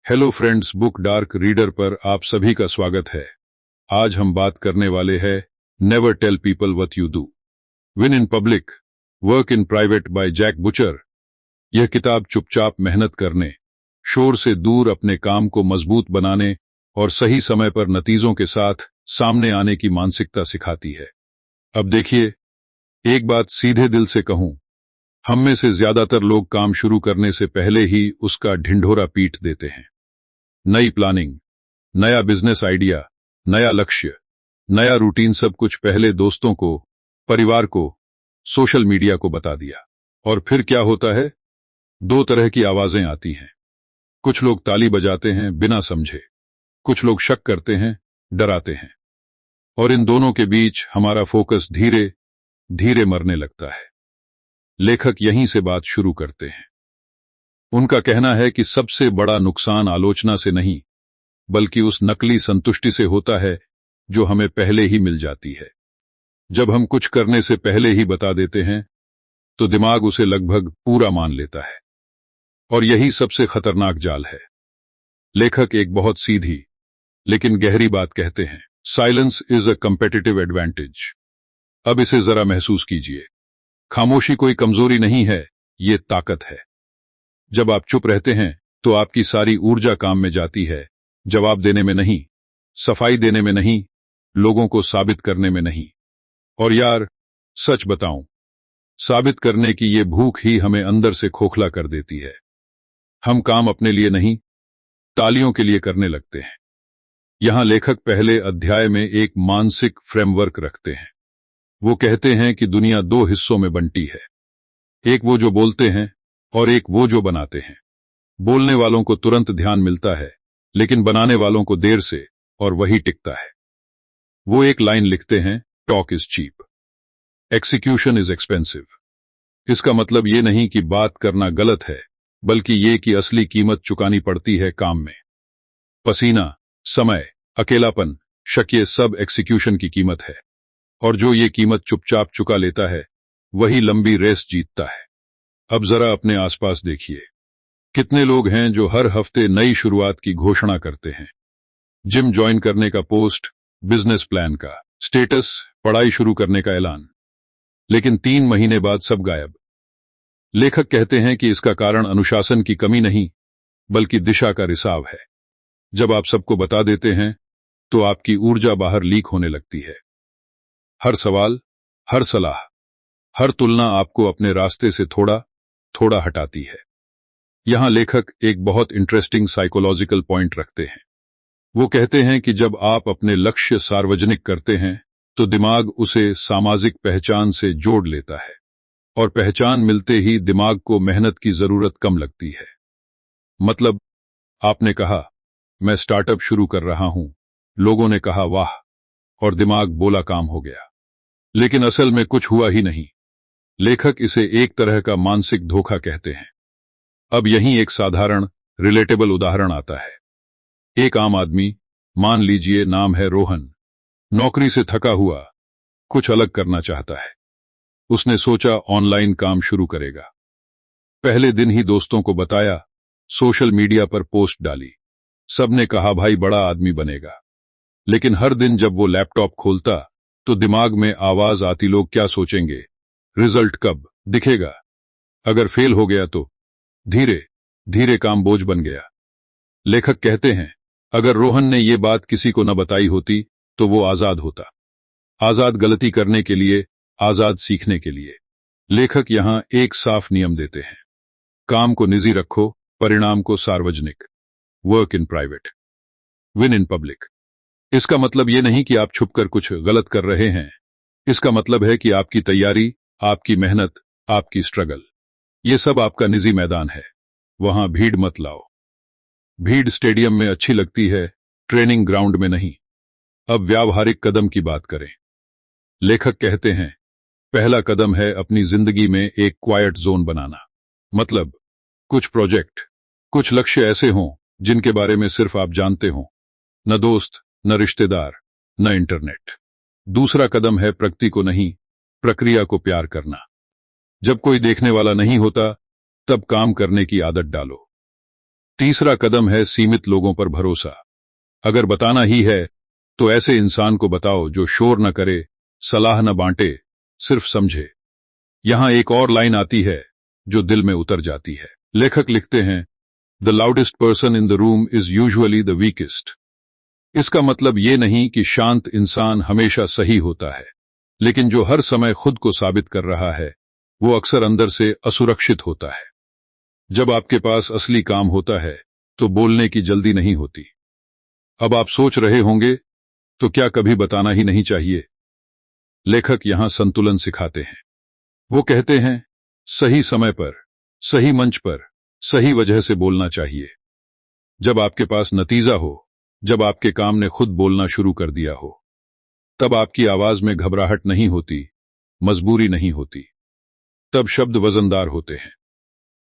Hello friends, book dark reader पर आप सभी का स्वागत है। आज हम बात करने वाले हैं never tell people what you do, win in public, work in private by Jack Butcher. यह किताब चुपचाप मेहनत करने, शोर से दूर अपने काम को मजबूत बनाने और सही समय पर नतीजों के साथ सामने आने की मानसिकता सिखाती है। अब देखिए, एक बात सीधे दिल से कहूं, हम में से ज्यादातर लोग काम शुरू करने से पहले ही उसका ढिंढोरा पीट देते हैं। नई प्लानिंग, नया बिजनेस आइडिया, नया लक्ष्य, नया रूटीन, सब कुछ पहले दोस्तों को, परिवार को, सोशल मीडिया को बता दिया। और फिर क्या होता है? दो तरह की आवाजें आती हैं। कुछ लोग ताली बजाते हैं बिना समझे, कुछ लोग शक करते हैं, डराते हैं, और इन दोनों के बीच हमारा फोकस धीरे धीरे मरने लगता है। लेखक यहीं से बात शुरू करते हैं। उनका कहना है कि सबसे बड़ा नुकसान आलोचना से नहीं, बल्कि उस नकली संतुष्टि से होता है जो हमें पहले ही मिल जाती है। जब हम कुछ करने से पहले ही बता देते हैं, तो दिमाग उसे लगभग पूरा मान लेता है, और यही सबसे खतरनाक जाल है। लेखक एक बहुत सीधी लेकिन गहरी बात कहते हैं, silence is a competitive advantage. अब इसे जरा महसूस कीजिए। खामोशी कोई कमजोरी नहीं है, ये ताकत है। जब आप चुप रहते हैं तो आपकी सारी ऊर्जा काम में जाती है, जवाब देने में नहीं, सफाई देने में नहीं, लोगों को साबित करने में नहीं। और यार, सच बताऊं, साबित करने की ये भूख ही हमें अंदर से खोखला कर देती है। हम काम अपने लिए नहीं, तालियों के लिए करने लगते हैं। यहां लेखक पहले अध्याय में एक मानसिक फ्रेमवर्क रखते हैं। वो कहते हैं कि दुनिया दो हिस्सों में बंटी है, एक वो जो बोलते हैं और एक वो जो बनाते हैं। बोलने वालों को तुरंत ध्यान मिलता है, लेकिन बनाने वालों को देर से, और वही टिकता है। वो एक लाइन लिखते हैं, talk is cheap, execution is expensive. इसका मतलब ये नहीं कि बात करना गलत है, बल्कि ये कि असली कीमत चुकानी पड़ती है काम में। पसीना, समय, अकेलापन, शक, ये सब एक्सिक्यूशन की कीमत है। और जो ये कीमत चुपचाप चुका लेता है, वही लंबी रेस जीतता है। अब जरा अपने आसपास देखिए, कितने लोग हैं जो हर हफ्ते नई शुरुआत की घोषणा करते हैं। जिम ज्वाइन करने का पोस्ट, बिजनेस प्लान का स्टेटस, पढ़ाई शुरू करने का ऐलान, लेकिन 3 महीने बाद सब गायब। लेखक कहते हैं कि इसका कारण अनुशासन की कमी नहीं, बल्कि दिशा का रिसाव है। जब आप सबको बता देते हैं, तो आपकी ऊर्जा बाहर लीक होने लगती है। हर सवाल, हर सलाह, हर तुलना आपको अपने रास्ते से थोड़ा थोड़ा हटाती है। यहां लेखक एक बहुत इंटरेस्टिंग साइकोलॉजिकल पॉइंट रखते हैं। वो कहते हैं कि जब आप अपने लक्ष्य सार्वजनिक करते हैं, तो दिमाग उसे सामाजिक पहचान से जोड़ लेता है, और पहचान मिलते ही दिमाग को मेहनत की जरूरत कम लगती है। मतलब, आपने कहा, मैं स्टार्टअप शुरू कर रहा हूं, लोगों ने कहा वाह, और दिमाग बोला काम हो गया, लेकिन असल में कुछ हुआ ही नहीं। लेखक इसे एक तरह का मानसिक धोखा कहते हैं। अब यहीं एक साधारण रिलेटेबल उदाहरण आता है। एक आम आदमी, मान लीजिए नाम है रोहन, नौकरी से थका हुआ, कुछ अलग करना चाहता है। उसने सोचा ऑनलाइन काम शुरू करेगा। पहले दिन ही दोस्तों को बताया, सोशल मीडिया पर पोस्ट डाली, सबने कहा भाई बड़ा आदमी बनेगा। लेकिन हर दिन जब वो लैपटॉप खोलता, तो दिमाग में आवाज आती, लोग क्या सोचेंगे, रिजल्ट कब दिखेगा, अगर फेल हो गया तो। धीरे धीरे काम बोझ बन गया। लेखक कहते हैं, अगर रोहन ने ये बात किसी को न बताई होती, तो वो आजाद होता। आजाद गलती करने के लिए, आजाद सीखने के लिए। लेखक यहां एक साफ नियम देते हैं, काम को निजी रखो, परिणाम को सार्वजनिक। Work in private, win in public. इसका मतलब यह नहीं कि आप छुपकर कुछ गलत कर रहे हैं। इसका मतलब है कि आपकी तैयारी, आपकी मेहनत, आपकी स्ट्रगल, ये सब आपका निजी मैदान है। वहां भीड़ मत लाओ। भीड़ स्टेडियम में अच्छी लगती है, ट्रेनिंग ग्राउंड में नहीं। अब व्यावहारिक कदम की बात करें। लेखक कहते हैं, पहला कदम है अपनी जिंदगी में एक क्वाइट जोन बनाना। मतलब, कुछ प्रोजेक्ट, कुछ लक्ष्य ऐसे हों जिनके बारे में सिर्फ आप जानते हो, न दोस्त, न रिश्तेदार, न इंटरनेट। दूसरा कदम है प्रगति को नहीं, प्रक्रिया को प्यार करना। जब कोई देखने वाला नहीं होता, तब काम करने की आदत डालो। तीसरा कदम है सीमित लोगों पर भरोसा। अगर बताना ही है तो ऐसे इंसान को बताओ जो शोर न करे, सलाह न बांटे, सिर्फ समझे। यहां एक और लाइन आती है जो दिल में उतर जाती है। लेखक लिखते हैं, the loudest person in the room is usually the weakest. इसका मतलब ये नहीं कि शांत इंसान हमेशा सही होता है, लेकिन जो हर समय खुद को साबित कर रहा है वो अक्सर अंदर से असुरक्षित होता है। जब आपके पास असली काम होता है तो बोलने की जल्दी नहीं होती। अब आप सोच रहे होंगे, तो क्या कभी बताना ही नहीं चाहिए? लेखक यहां संतुलन सिखाते हैं। वो कहते हैं, सही समय पर, सही मंच पर, सही वजह से बोलना चाहिए। जब आपके पास नतीजा हो, जब आपके काम ने खुद बोलना शुरू कर दिया हो, तब आपकी आवाज में घबराहट नहीं होती, मजबूरी नहीं होती। तब शब्द वजनदार होते हैं।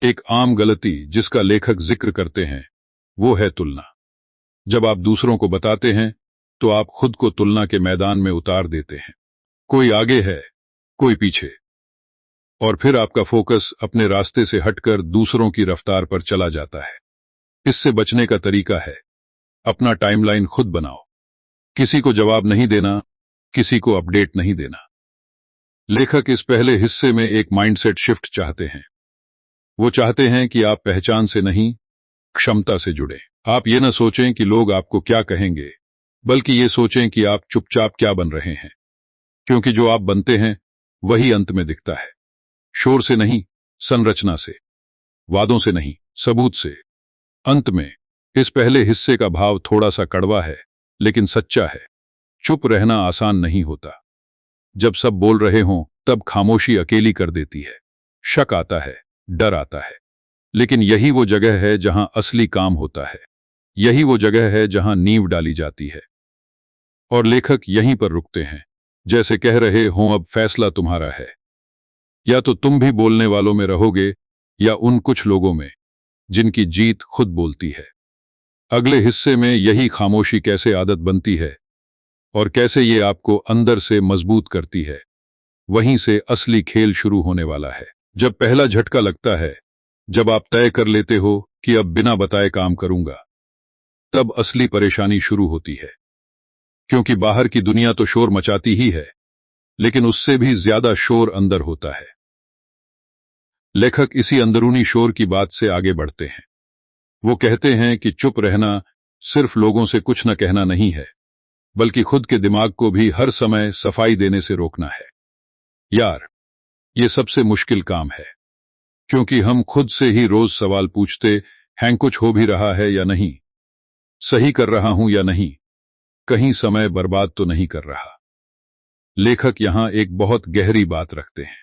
एक आम गलती जिसका लेखक जिक्र करते हैं वो है तुलना। जब आप दूसरों को बताते हैं तो आप खुद को तुलना के मैदान में उतार देते हैं। कोई आगे है, कोई पीछे, और फिर आपका फोकस अपने रास्ते से हटकर दूसरों की रफ्तार पर चला जाता है। इससे बचने का तरीका है, अपना टाइमलाइन खुद बनाओ। किसी को जवाब नहीं देना, किसी को अपडेट नहीं देना। लेखक इस पहले हिस्से में एक माइंडसेट शिफ्ट चाहते हैं। वो चाहते हैं कि आप पहचान से नहीं, क्षमता से जुड़े। आप ये न सोचें कि लोग आपको क्या कहेंगे, बल्कि ये सोचें कि आप चुपचाप क्या बन रहे हैं। क्योंकि जो आप बनते हैं वही अंत में दिखता है। शोर से नहीं, संरचना से। वादों से नहीं, सबूत से। अंत में इस पहले हिस्से का भाव थोड़ा सा कड़वा है, लेकिन सच्चा है। चुप रहना आसान नहीं होता। जब सब बोल रहे हों तब खामोशी अकेली कर देती है। शक आता है, डर आता है, लेकिन यही वो जगह है जहां असली काम होता है। यही वो जगह है जहां नींव डाली जाती है। और लेखक यहीं पर रुकते हैं, जैसे कह रहे हों, अब फैसला तुम्हारा है। या तो तुम भी बोलने वालों में रहोगे, या उन कुछ लोगों में जिनकी जीत खुद बोलती है। अगले हिस्से में यही खामोशी कैसे आदत बनती है और कैसे ये आपको अंदर से मजबूत करती है, वहीं से असली खेल शुरू होने वाला है। जब पहला झटका लगता है, जब आप तय कर लेते हो कि अब बिना बताए काम करूंगा, तब असली परेशानी शुरू होती है। क्योंकि बाहर की दुनिया तो शोर मचाती ही है, लेकिन उससे भी ज्यादा शोर अंदर होता है। लेखक इसी अंदरूनी शोर की बात से आगे बढ़ते हैं। वो कहते हैं कि चुप रहना सिर्फ लोगों से कुछ न कहना नहीं है, बल्कि खुद के दिमाग को भी हर समय सफाई देने से रोकना है। यार, ये सबसे मुश्किल काम है, क्योंकि हम खुद से ही रोज सवाल पूछते हैं, कुछ हो भी रहा है या नहीं, सही कर रहा हूं या नहीं, कहीं समय बर्बाद तो नहीं कर रहा। लेखक यहां एक बहुत गहरी बात रखते हैं।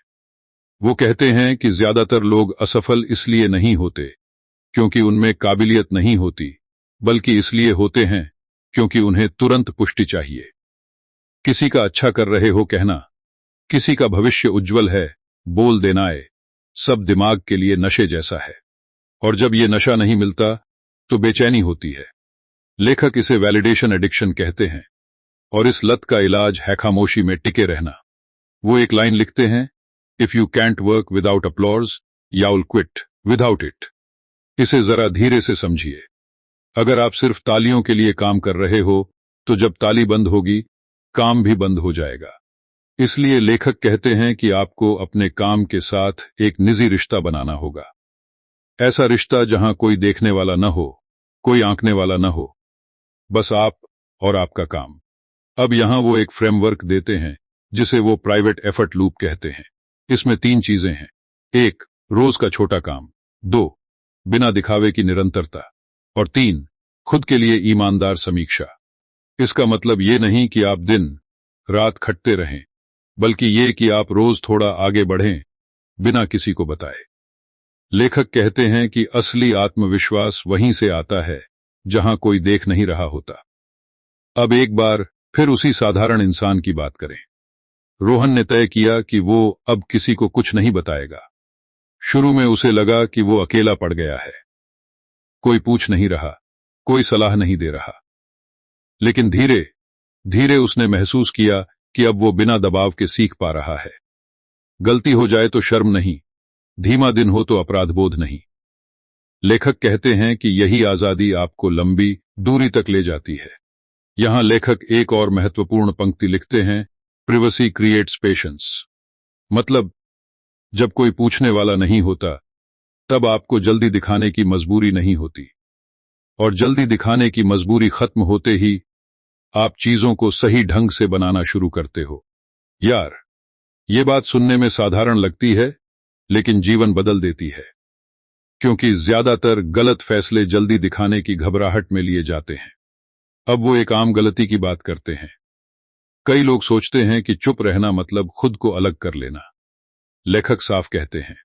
वो कहते हैं कि ज्यादातर लोग असफल इसलिए नहीं होते क्योंकि उनमें काबिलियत नहीं होती, बल्कि इसलिए होते हैं क्योंकि उन्हें तुरंत पुष्टि चाहिए। किसी का अच्छा कर रहे हो कहना, किसी का भविष्य उज्जवल है बोल देना, सब दिमाग के लिए नशे जैसा है। और जब ये नशा नहीं मिलता तो बेचैनी होती है। लेखक इसे वैलिडेशन एडिक्शन कहते हैं, और इस लत का इलाज है खामोशी में टिके रहना। वो एक लाइन लिखते हैं, if you can't work without applause, you'll quit without it. इसे जरा धीरे से समझिए। अगर आप सिर्फ तालियों के लिए काम कर रहे हो तो जब ताली बंद होगी, काम भी बंद हो जाएगा। इसलिए लेखक कहते हैं कि आपको अपने काम के साथ एक निजी रिश्ता बनाना होगा। ऐसा रिश्ता जहां कोई देखने वाला न हो, कोई आंकने वाला न हो, बस आप और आपका काम। अब यहां वो एक फ्रेमवर्क देते हैं जिसे वो प्राइवेट एफर्ट लूप कहते हैं। इसमें 3 चीजें हैं। 1, रोज का छोटा काम। 2, बिना दिखावे की निरंतरता। और 3, खुद के लिए ईमानदार समीक्षा। इसका मतलब ये नहीं कि आप दिन रात खटते रहें, बल्कि ये कि आप रोज थोड़ा आगे बढ़ें बिना किसी को बताए। लेखक कहते हैं कि असली आत्मविश्वास वहीं से आता है जहां कोई देख नहीं रहा होता। अब एक बार फिर उसी साधारण इंसान की बात करें। रोहन ने तय किया कि वो अब किसी को कुछ नहीं बताएगा। शुरू में उसे लगा कि वो अकेला पड़ गया है, कोई पूछ नहीं रहा, कोई सलाह नहीं दे रहा। लेकिन धीरे धीरे उसने महसूस किया कि अब वो बिना दबाव के सीख पा रहा है। गलती हो जाए तो शर्म नहीं, धीमा दिन हो तो अपराध बोध नहीं। लेखक कहते हैं कि यही आजादी आपको लंबी दूरी तक ले जाती है। यहां लेखक एक और महत्वपूर्ण पंक्ति लिखते हैं, प्रिवेसी क्रिएट्स पेशेंस। मतलब, जब कोई पूछने वाला नहीं होता, तब आपको जल्दी दिखाने की मजबूरी नहीं होती, और जल्दी दिखाने की मजबूरी खत्म होते ही आप चीजों को सही ढंग से बनाना शुरू करते हो। यार, ये बात सुनने में साधारण लगती है, लेकिन जीवन बदल देती है, क्योंकि ज्यादातर गलत फैसले जल्दी दिखाने की घबराहट में लिए जाते हैं। अब वो एक आम गलती की बात करते हैं। कई लोग सोचते हैं कि चुप रहना मतलब खुद को अलग कर लेना। लेखक साफ कहते हैं,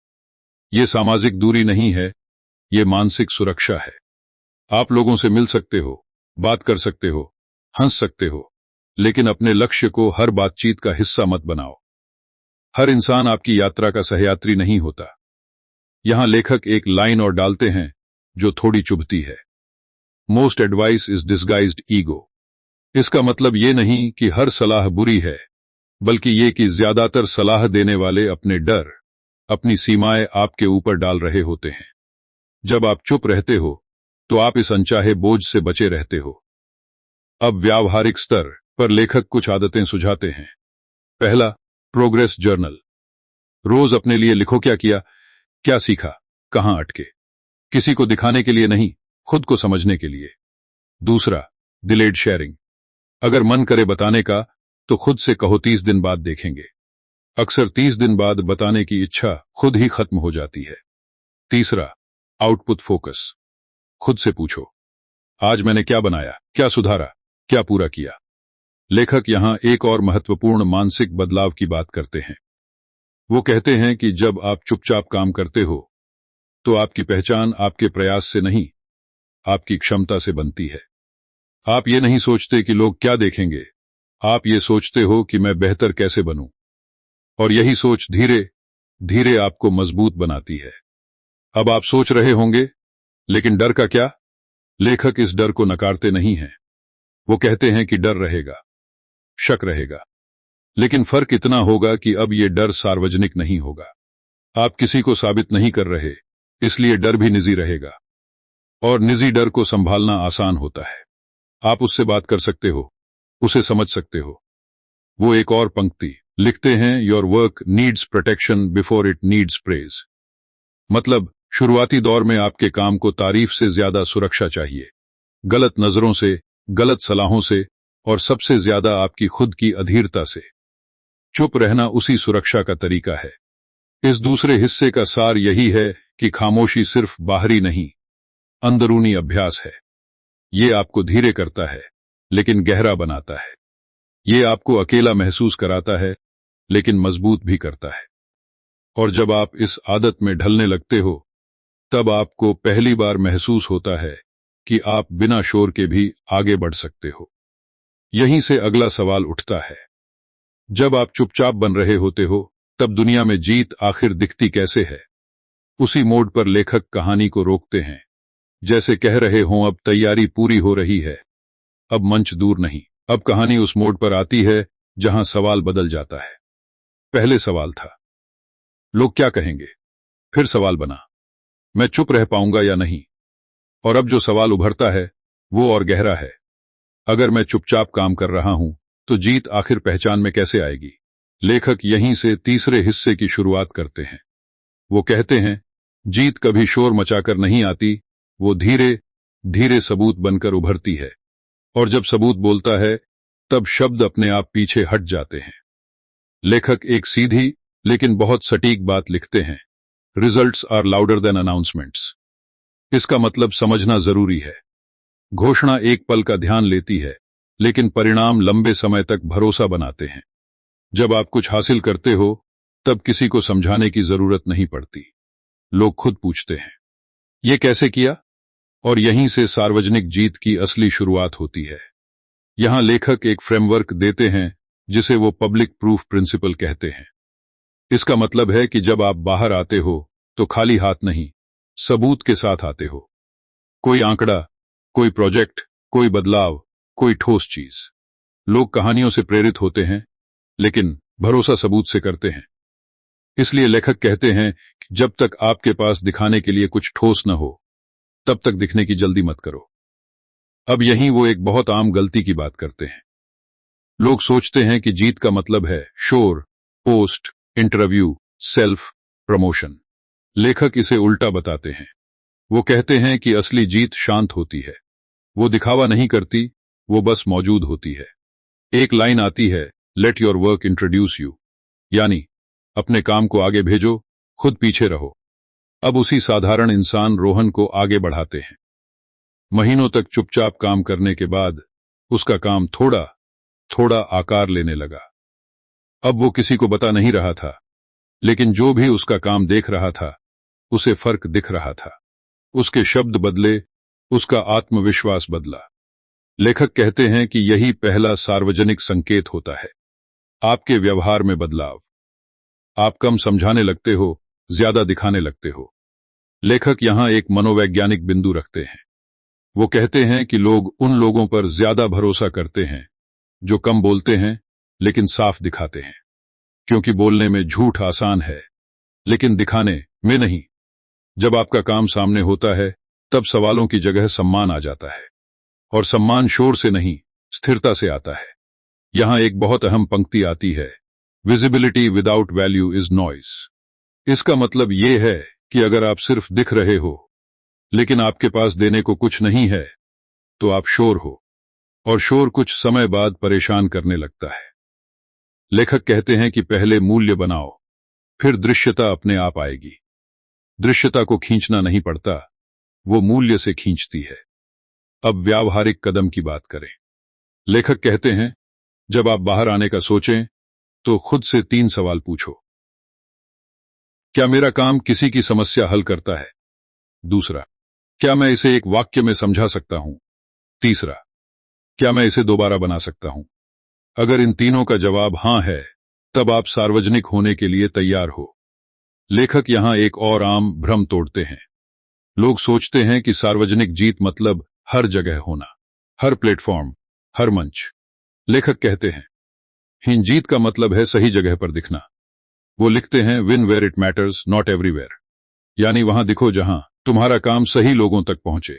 ये सामाजिक दूरी नहीं है, ये मानसिक सुरक्षा है। आप लोगों से मिल सकते हो, बात कर सकते हो, हंस सकते हो, लेकिन अपने लक्ष्य को हर बातचीत का हिस्सा मत बनाओ। हर इंसान आपकी यात्रा का सहयात्री नहीं होता। यहां लेखक एक लाइन और डालते हैं जो थोड़ी चुभती है, most advice is disguised ego. इसका मतलब ये नहीं कि हर सलाह बुरी है, बल्कि ये कि ज्यादातर सलाह देने वाले अपने डर, अपनी सीमाएं आपके ऊपर डाल रहे होते हैं। जब आप चुप रहते हो, तो आप इस अनचाहे बोझ से बचे रहते हो। अब व्यावहारिक स्तर पर लेखक कुछ आदतें सुझाते हैं। पहला, प्रोग्रेस जर्नल। रोज अपने लिए लिखो, क्या किया, क्या सीखा, कहां अटके। किसी को दिखाने के लिए नहीं, खुद को समझने के लिए। दूसरा, डिलेड शेयरिंग। अगर मन करे बताने का, तो खुद से कहो 30 दिन बाद देखेंगे। अक्सर 30 दिन बाद बताने की इच्छा खुद ही खत्म हो जाती है। तीसरा, आउटपुट फोकस। खुद से पूछो, आज मैंने क्या बनाया, क्या सुधारा, क्या पूरा किया। लेखक यहां एक और महत्वपूर्ण मानसिक बदलाव की बात करते हैं। वो कहते हैं कि जब आप चुपचाप काम करते हो, तो आपकी पहचान आपके प्रयास से नहीं, आपकी क्षमता से बनती है। आप ये नहीं सोचते कि लोग क्या देखेंगे, आप ये सोचते हो कि मैं बेहतर कैसे बनूं। और यही सोच धीरे धीरे आपको मजबूत बनाती है। अब आप सोच रहे होंगे, लेकिन डर का क्या? लेखक इस डर को नकारते नहीं हैं। वो कहते हैं कि डर रहेगा, शक रहेगा, लेकिन फर्क इतना होगा कि अब ये डर सार्वजनिक नहीं होगा। आप किसी को साबित नहीं कर रहे, इसलिए डर भी निजी रहेगा। और निजी डर को संभालना आसान होता है। आप उससे बात कर सकते हो, उसे समझ सकते हो। वो एक और पंक्ति लिखते हैं, your work needs protection before it needs praise. मतलब, शुरुआती दौर में आपके काम को तारीफ से ज्यादा सुरक्षा चाहिए, गलत नजरों से, गलत सलाहों से, और सबसे ज्यादा आपकी खुद की अधीरता से। चुप रहना उसी सुरक्षा का तरीका है। इस दूसरे हिस्से का सार यही है कि खामोशी सिर्फ बाहरी नहीं, अंदरूनी अभ्यास है। ये आपको धीरे करता है, लेकिन गहरा बनाता है। ये आपको अकेला महसूस कराता है, लेकिन मजबूत भी करता है। और जब आप इस आदत में ढलने लगते हो, तब आपको पहली बार महसूस होता है कि आप बिना शोर के भी आगे बढ़ सकते हो। यहीं से अगला सवाल उठता है, जब आप चुपचाप बन रहे होते हो, तब दुनिया में जीत आखिर दिखती कैसे है? उसी मोड़ पर लेखक कहानी को रोकते हैं, जैसे कह रहे हों, अब तैयारी पूरी हो रही है, अब मंच दूर नहीं। अब कहानी उस मोड़ पर आती है जहां सवाल बदल जाता है। पहले सवाल था, लोग क्या कहेंगे? फिर सवाल बना, मैं चुप रह पाऊंगा या नहीं? और अब जो सवाल उभरता है, वो और गहरा है। अगर मैं चुपचाप काम कर रहा हूं, तो जीत आखिर पहचान में कैसे आएगी? लेखक यहीं से तीसरे हिस्से की शुरुआत करते हैं। वो कहते हैं, जीत कभी शोर मचाकर नहीं आती, वो धीरे धीरे सबूत बनकर उभरती है। और जब सबूत बोलता है, तब शब्द अपने आप पीछे हट जाते हैं। लेखक एक सीधी लेकिन बहुत सटीक बात लिखते हैं, results are louder than announcements. इसका मतलब समझना जरूरी है। घोषणा एक पल का ध्यान लेती है, लेकिन परिणाम लंबे समय तक भरोसा बनाते हैं। जब आप कुछ हासिल करते हो, तब किसी को समझाने की जरूरत नहीं पड़ती। लोग खुद पूछते हैं, ये कैसे किया? और यहीं से सार्वजनिक जीत की असली शुरुआत होती है। यहां लेखक एक फ्रेमवर्क देते हैं, जिसे वो पब्लिक प्रूफ प्रिंसिपल कहते हैं। इसका मतलब है कि जब आप बाहर आते हो, तो खाली हाथ नहीं, सबूत के साथ आते हो। कोई आंकड़ा, कोई प्रोजेक्ट, कोई बदलाव, कोई ठोस चीज। लोग कहानियों से प्रेरित होते हैं, लेकिन भरोसा सबूत से करते हैं। इसलिए लेखक कहते हैं कि जब तक आपके पास दिखाने के लिए कुछ ठोस न हो, तब तक दिखने की जल्दी मत करो। अब यहीं वो एक बहुत आम गलती की बात करते हैं। लोग सोचते हैं कि जीत का मतलब है शोर, पोस्ट, इंटरव्यू, सेल्फ प्रमोशन। लेखक इसे उल्टा बताते हैं। वो कहते हैं कि असली जीत शांत होती है। वो दिखावा नहीं करती, वो बस मौजूद होती है। एक लाइन आती है, let your work introduce you, यानी अपने काम को आगे भेजो, खुद पीछे रहो। अब उसी साधारण इंसान रोहन को आगे बढ़ाते हैं। महीनों तक चुपचाप काम करने के बाद उसका काम थोड़ा थोड़ा आकार लेने लगा। अब वो किसी को बता नहीं रहा था, लेकिन जो भी उसका काम देख रहा था उसे फर्क दिख रहा था। उसके शब्द बदले, उसका आत्मविश्वास बदला। लेखक कहते हैं कि यही पहला सार्वजनिक संकेत होता है, आपके व्यवहार में बदलाव। आप कम समझाने लगते हो, ज्यादा दिखाने लगते हो। लेखक यहां एक मनोवैज्ञानिक बिंदु रखते हैं। वो कहते हैं कि लोग उन लोगों पर ज्यादा भरोसा करते हैं जो कम बोलते हैं लेकिन साफ दिखाते हैं, क्योंकि बोलने में झूठ आसान है लेकिन दिखाने में नहीं। जब आपका काम सामने होता है तब सवालों की जगह सम्मान आ जाता है, और सम्मान शोर से नहीं, स्थिरता से आता है। यहां एक बहुत अहम पंक्ति आती है, visibility without value is noise. इसका मतलब यह है कि अगर आप सिर्फ दिख रहे हो लेकिन आपके पास देने को कुछ नहीं है तो आप शोर हो, और शोर कुछ समय बाद परेशान करने लगता है। लेखक कहते हैं कि पहले मूल्य बनाओ, फिर दृश्यता अपने आप आएगी। दृश्यता को खींचना नहीं पड़ता, वो मूल्य से खींचती है। अब व्यावहारिक कदम की बात करें। लेखक कहते हैं, जब आप बाहर आने का सोचें तो खुद से 3 सवाल पूछो। क्या मेरा काम किसी की समस्या हल करता है? दूसरा, क्या मैं इसे एक वाक्य में समझा सकता हूं? तीसरा, क्या मैं इसे दोबारा बना सकता हूं? अगर इन तीनों का जवाब हां है, तब आप सार्वजनिक होने के लिए तैयार हो। लेखक यहां एक और आम भ्रम तोड़ते हैं। लोग सोचते हैं कि सार्वजनिक जीत मतलब हर जगह होना, हर प्लेटफॉर्म, हर मंच। लेखक कहते हैं, हीन जीत का मतलब है सही जगह पर दिखना। वो लिखते हैं, win where it matters, not everywhere, यानी वहां दिखो जहां तुम्हारा काम सही लोगों तक पहुंचे,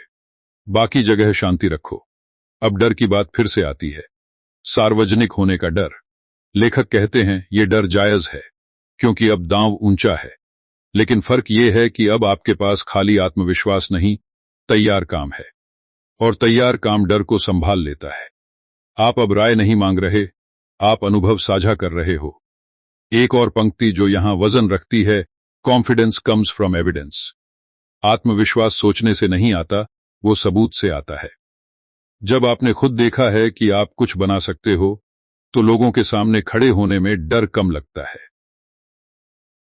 बाकी जगह शांति रखो। अब डर की बात फिर से आती है, सार्वजनिक होने का डर। लेखक कहते हैं, यह डर जायज है क्योंकि अब दांव ऊंचा है, लेकिन फर्क यह है कि अब आपके पास खाली आत्मविश्वास नहीं, तैयार काम है, और तैयार काम डर को संभाल लेता है। आप अब राय नहीं मांग रहे, आप अनुभव साझा कर रहे हो। एक और पंक्ति जो यहां वजन रखती है, कॉन्फिडेंस कम्स फ्रॉम एविडेंस। आत्मविश्वास सोचने से नहीं आता, वो सबूत से आता है। जब आपने खुद देखा है कि आप कुछ बना सकते हो, तो लोगों के सामने खड़े होने में डर कम लगता है।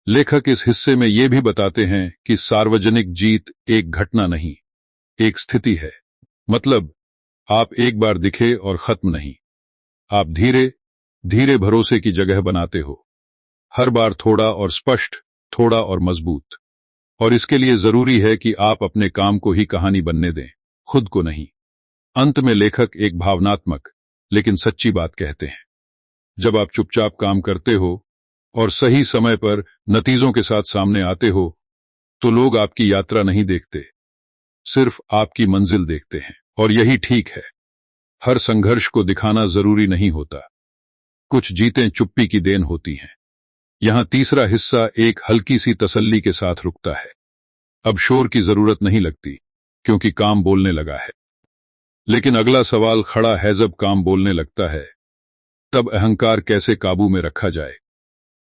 लेखक इस हिस्से में यह भी बताते हैं कि सार्वजनिक जीत एक घटना नहीं, एक स्थिति है। मतलब, आप एक बार दिखे और खत्म नहीं। आप धीरे धीरे भरोसे की जगह बनाते हो, हर बार थोड़ा और स्पष्ट, थोड़ा और मजबूत। और इसके लिए जरूरी है कि आप अपने काम को ही कहानी बनने दें, खुद को नहीं। अंत में लेखक एक भावनात्मक लेकिन सच्ची बात कहते हैं। जब आप चुपचाप काम करते हो और सही समय पर नतीजों के साथ सामने आते हो, तो लोग आपकी यात्रा नहीं देखते, सिर्फ आपकी मंजिल देखते हैं। और यही ठीक है। हर संघर्ष को दिखाना जरूरी नहीं होता। कुछ जीतें चुप्पी की देन होती हैं। यहां तीसरा हिस्सा एक हल्की सी तसल्ली के साथ रुकता है। अब शोर की जरूरत नहीं लगती, क्योंकि काम बोलने लगा है। लेकिन अगला सवाल खड़ा है, जब काम बोलने लगता है, तब अहंकार कैसे काबू में रखा जाए?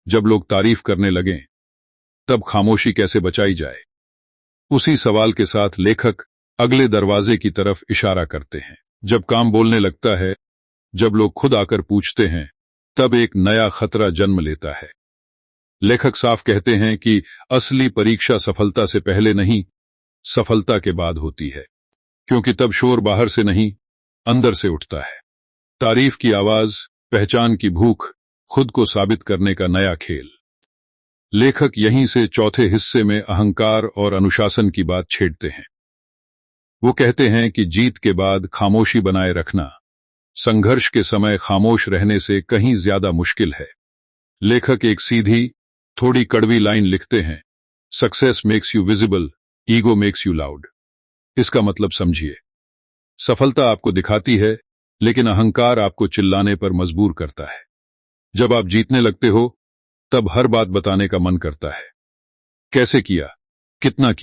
जब लोग तारीफ करने लगें, तब खामोशी कैसे बचाई जाए? उसी सवाल के साथ लेखक अगले दरवाजे की तरफ इशारा करते हैं। जब काम बोलने लगता है, जब लोग खुद आकर पूछते हैं, तब एक नया खतरा जन्म लेता है। लेखक साफ कहते हैं कि असली परीक्षा सफलता से पहले नहीं, सफलता के बाद होती है, क्योंकि तब शोर बाहर से नहीं, अंदर से उठता है। तारीफ की आवाज, पहचान की भूख, खुद को साबित करने का नया खेल। लेखक यहीं से चौथे हिस्से में अहंकार और अनुशासन की बात छेड़ते हैं। वो कहते हैं कि जीत के बाद खामोशी बनाए रखना संघर्ष के समय खामोश रहने से कहीं ज्यादा मुश्किल है। लेखक एक सीधी, थोड़ी कड़वी लाइन लिखते हैं, success makes you visible, ego makes you loud. इसका मतलब समझिए। सफलता आपको दिखाती है, लेकिन अहंकार आपको चिल्लाने पर मजबूर करता है। जब आप जीतने लगते हो, तब हर बात बताने का मन करता है। कैसे किया, कितना,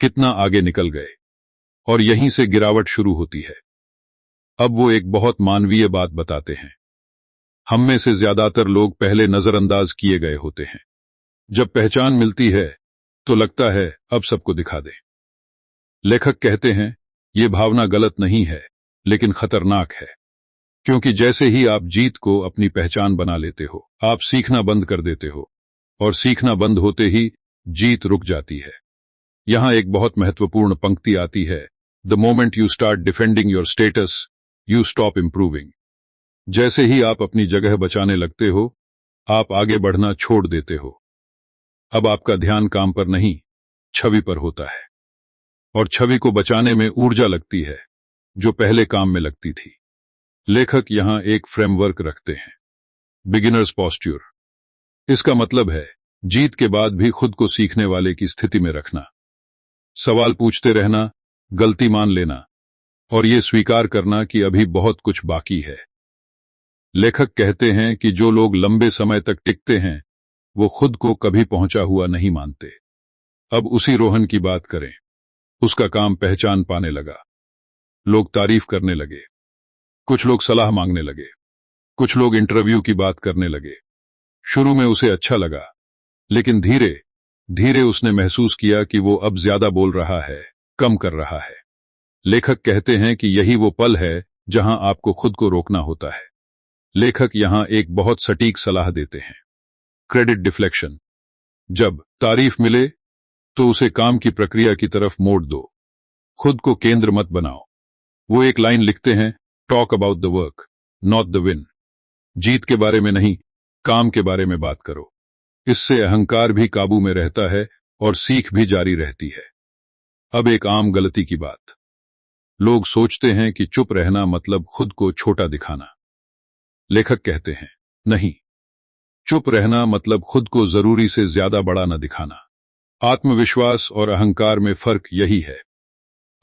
कितना आगे निकल गए, और यहीं से गिरावट शुरू होती है। अब वो एक बहुत मानवीय बात बताते हैं। हम में से ज्यादातर लोग पहले नजरअंदाज किए गए होते हैं। जब पहचान मिलती है, तो लगता है अब सबको दिखा दें। लेखक कहते हैं, ये भावना गलत नहीं है, लेकिन खतरनाक है। क्योंकि जैसे ही आप जीत को अपनी पहचान बना लेते हो, आप सीखना बंद कर देते हो, और सीखना बंद होते ही जीत रुक जाती है। यहां एक बहुत महत्वपूर्ण पंक्ति आती है, the moment you start defending your status, you stop improving. जैसे ही आप अपनी जगह बचाने लगते हो, आप आगे बढ़ना छोड़ देते हो। अब आपका ध्यान काम पर नहीं, छवि पर होता है, और छवि को बचाने में ऊर्जा लगती है, जो पहले काम में लगती थी। लेखक यहां एक फ्रेमवर्क रखते हैं, बिगिनर्स पॉस्ट्यूर। इसका मतलब है जीत के बाद भी खुद को सीखने वाले की स्थिति में रखना, सवाल पूछते रहना, गलती मान लेना, और ये स्वीकार करना कि अभी बहुत कुछ बाकी है। लेखक कहते हैं कि जो लोग लंबे समय तक टिकते हैं, वो खुद को कभी पहुंचा हुआ नहीं मानते। अब उसी रोहन की बात करें। उसका काम पहचान पाने लगा, लोग तारीफ करने लगे, कुछ लोग सलाह मांगने लगे, कुछ लोग इंटरव्यू की बात करने लगे। शुरू में उसे अच्छा लगा, लेकिन धीरे धीरे उसने महसूस किया कि वो अब ज्यादा बोल रहा है, कम कर रहा है। लेखक कहते हैं कि यही वो पल है जहां आपको खुद को रोकना होता है। लेखक यहां एक बहुत सटीक सलाह देते हैं, क्रेडिट डिफ्लेक्शन। जब तारीफ मिले, तो उसे काम की प्रक्रिया की तरफ मोड़ दो, खुद को केंद्र मत बनाओ। वो एक लाइन लिखते हैं, talk about the work, not the win. जीत के बारे में नहीं, काम के बारे में बात करो। इससे अहंकार भी काबू में रहता है और सीख भी जारी रहती है। अब एक आम गलती की बात। लोग सोचते हैं कि चुप रहना मतलब खुद को छोटा दिखाना। लेखक कहते हैं, नहीं, चुप रहना मतलब खुद को जरूरी से ज्यादा बड़ा न दिखाना। आत्मविश्वास और अहंकार में फर्क यही है।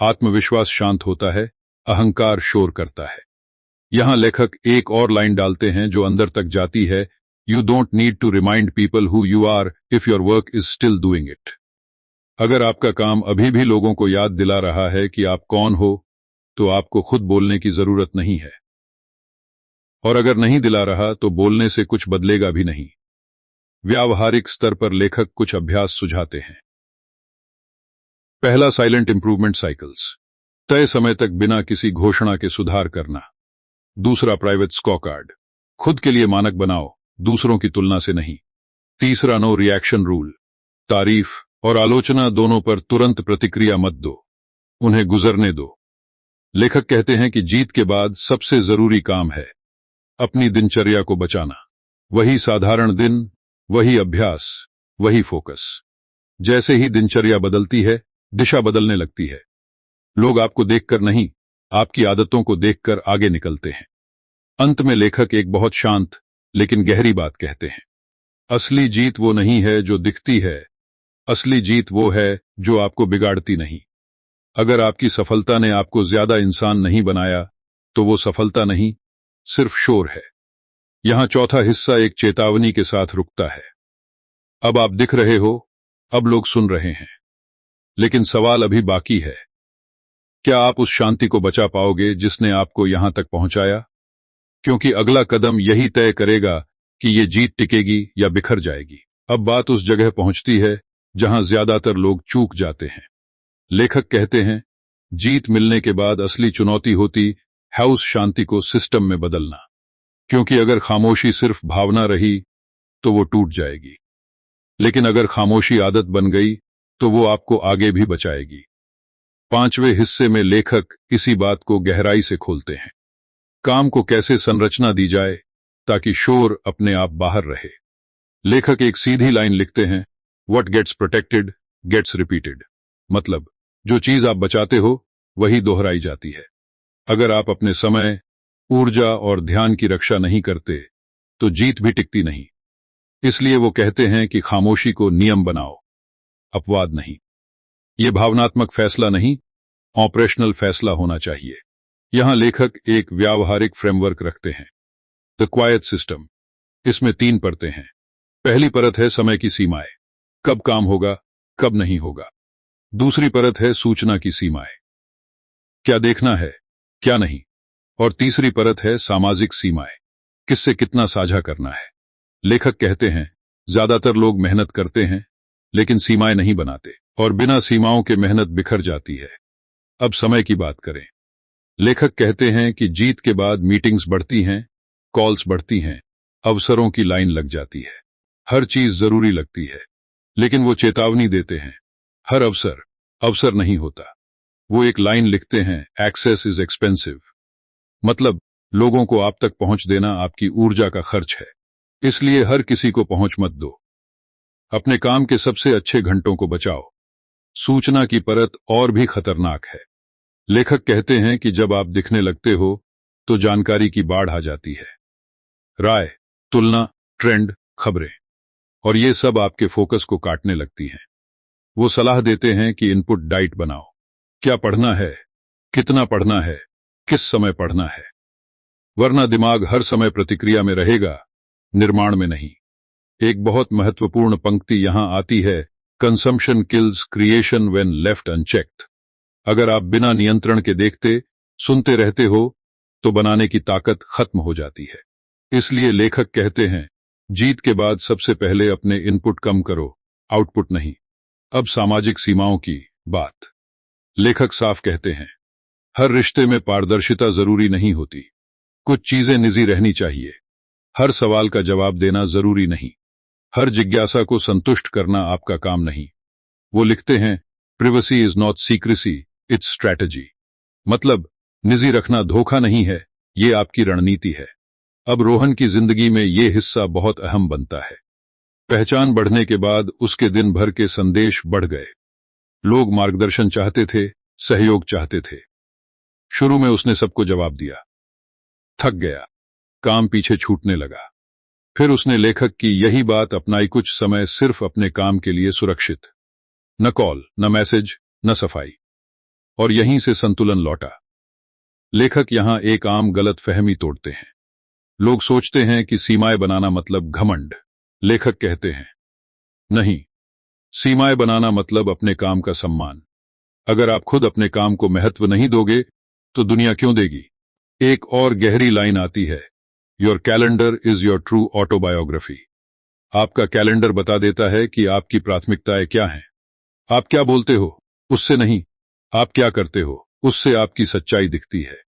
आत्मविश्वास शांत होता है, अहंकार शोर करता है। यहां लेखक एक और लाइन डालते हैं जो अंदर तक जाती है, you don't need to remind people who you are if your work is still doing it. अगर आपका काम अभी भी लोगों को याद दिला रहा है कि आप कौन हो, तो आपको खुद बोलने की जरूरत नहीं है। और अगर नहीं दिला रहा, तो बोलने से कुछ बदलेगा भी नहीं। व्यावहारिक स्तर पर लेखक कुछ अभ्यास सुझाते हैं। पहला, साइलेंट इंप्रूवमेंट साइकिल्स, तय समय तक बिना किसी घोषणा के सुधार करना। दूसरा, प्राइवेट स्कोरकार्ड, खुद के लिए मानक बनाओ, दूसरों की तुलना से नहीं। तीसरा, नो रिएक्शन रूल, तारीफ और आलोचना दोनों पर तुरंत प्रतिक्रिया मत दो, उन्हें गुजरने दो। लेखक कहते हैं कि जीत के बाद सबसे जरूरी काम है अपनी दिनचर्या को बचाना। वही साधारण दिन, वही अभ्यास, वही फोकस। जैसे ही दिनचर्या बदलती है, दिशा बदलने लगती है। लोग आपको देखकर नहीं, आपकी आदतों को देखकर आगे निकलते हैं। अंत में लेखक एक बहुत शांत लेकिन गहरी बात कहते हैं, असली जीत वो नहीं है जो दिखती है, असली जीत वो है जो आपको बिगाड़ती नहीं। अगर आपकी सफलता ने आपको ज्यादा इंसान नहीं बनाया, तो वो सफलता नहीं, सिर्फ शोर है। यहां चौथा हिस्सा एक चेतावनी के साथ रुकता है। अब आप दिख रहे हो, अब लोग सुन रहे हैं, लेकिन सवाल अभी बाकी है। क्या आप उस शांति को बचा पाओगे जिसने आपको यहां तक पहुंचाया? क्योंकि अगला कदम यही तय करेगा कि ये जीत टिकेगी या बिखर जाएगी। अब बात उस जगह पहुंचती है जहां ज्यादातर लोग चूक जाते हैं। लेखक कहते हैं, जीत मिलने के बाद असली चुनौती होती है उस शांति को सिस्टम में बदलना। क्योंकि अगर खामोशी सिर्फ भावना रही, तो वो टूट जाएगी। लेकिन अगर खामोशी आदत बन गई, तो वो आपको आगे भी बचाएगी। पांचवें हिस्से में लेखक इसी बात को गहराई से खोलते हैं। काम को कैसे संरचना दी जाए ताकि शोर अपने आप बाहर रहे। लेखक एक सीधी लाइन लिखते हैं, what gets protected gets repeated. मतलब, जो चीज आप बचाते हो वही दोहराई जाती है। अगर आप अपने समय, ऊर्जा और ध्यान की रक्षा नहीं करते, तो जीत भी टिकती नहीं। इसलिए वो कहते हैं कि खामोशी को नियम बनाओ, अपवाद नहीं। ये भावनात्मक फैसला नहीं, ऑपरेशनल फैसला होना चाहिए। यहां लेखक एक व्यावहारिक फ्रेमवर्क रखते हैं, द क्वाइट सिस्टम। इसमें 3 परतें हैं। पहली परत है समय की सीमाएं, कब काम होगा, कब नहीं होगा। दूसरी परत है सूचना की सीमाएं, क्या देखना है, क्या नहीं। और तीसरी परत है सामाजिक सीमाएं, किससे कितना साझा करना है। लेखक कहते हैं, ज्यादातर लोग मेहनत करते हैं लेकिन सीमाएं नहीं बनाते, और बिना सीमाओं के मेहनत बिखर जाती है। अब समय की बात करें। लेखक कहते हैं कि जीत के बाद मीटिंग्स बढ़ती हैं, कॉल्स बढ़ती हैं, अवसरों की लाइन लग जाती है। हर चीज जरूरी लगती है, लेकिन वो चेतावनी देते हैं, हर अवसर अवसर नहीं होता। वो एक लाइन लिखते हैं, एक्सेस इज एक्सपेंसिव। मतलब लोगों को आप तक पहुंच देना आपकी ऊर्जा का खर्च है, इसलिए हर किसी को पहुंच मत दो। अपने काम के सबसे अच्छे घंटों को बचाओ। सूचना की परत और भी खतरनाक है। लेखक कहते हैं कि जब आप दिखने लगते हो तो जानकारी की बाढ़ आ जाती है। राय, तुलना, ट्रेंड, खबरें, और ये सब आपके फोकस को काटने लगती हैं। वो सलाह देते हैं कि इनपुट डाइट बनाओ, क्या पढ़ना है, कितना पढ़ना है, किस समय पढ़ना है, वरना दिमाग हर समय प्रतिक्रिया में रहेगा, निर्माण में नहीं। एक बहुत महत्वपूर्ण पंक्ति यहां आती है, consumption kills creation when left unchecked. अगर आप बिना नियंत्रण के देखते, सुनते रहते हो, तो बनाने की ताकत खत्म हो जाती है। इसलिए लेखक कहते हैं, जीत के बाद सबसे पहले अपने इनपुट कम करो, आउटपुट नहीं। अब सामाजिक सीमाओं की बात। लेखक साफ कहते हैं, हर रिश्ते में पारदर्शिता जरूरी नहीं होती। कुछ चीजें निजी रहनी चाहिए। हर सवाल का जवाब देना जरूरी नहीं। हर जिज्ञासा को संतुष्ट करना आपका काम नहीं। वो लिखते हैं, privacy is not secrecy, it's strategy. मतलब निजी रखना धोखा नहीं है, ये आपकी रणनीति है। अब रोहन की जिंदगी में ये हिस्सा बहुत अहम बनता है। पहचान बढ़ने के बाद उसके दिन भर के संदेश बढ़ गए। लोग मार्गदर्शन चाहते थे, सहयोग चाहते थे। शुरू में उसने सबको जवाब दिया, थक गया, काम पीछे छूटने लगा। फिर उसने लेखक की यही बात अपनाई, कुछ समय सिर्फ अपने काम के लिए सुरक्षित, न कॉल, न मैसेज, न सफाई, और यहीं से संतुलन लौटा। लेखक यहां एक आम गलत फहमी तोड़ते हैं। लोग सोचते हैं कि सीमाएं बनाना मतलब घमंड। लेखक कहते हैं, नहीं, सीमाएं बनाना मतलब अपने काम का सम्मान। अगर आप खुद अपने काम को महत्व नहीं दोगे तो दुनिया क्यों देगी। एक और गहरी लाइन आती है, your calendar is your true autobiography. आपका कैलेंडर बता देता है कि आपकी प्राथमिकताएं क्या हैं। आप क्या बोलते हो, उससे नहीं, आप क्या करते हो, उससे आपकी सच्चाई दिखती है।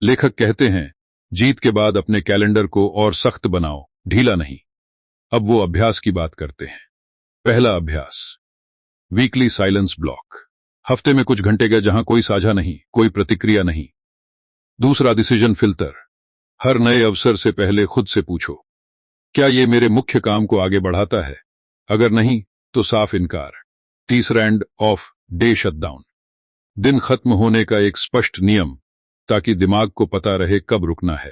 लेखक कहते हैं, जीत के बाद अपने कैलेंडर को और सख्त बनाओ, ढीला नहीं। अब वो अभ्यास की बात करते हैं। पहला अभ्यास, वीकली साइलेंस ब्लॉक। हफ्ते में कुछ घंटे का जहां कोई साझा नहीं, कोई प्रतिक्रिया नहीं। दूसरा, डिसीजन फिल्टर। हर नए अवसर से पहले खुद से पूछो, क्या ये मेरे मुख्य काम को आगे बढ़ाता है? अगर नहीं तो साफ इनकार। तीसरा, एंड ऑफ डे शटडाउन। दिन खत्म होने का एक स्पष्ट नियम, ताकि दिमाग को पता रहे कब रुकना है।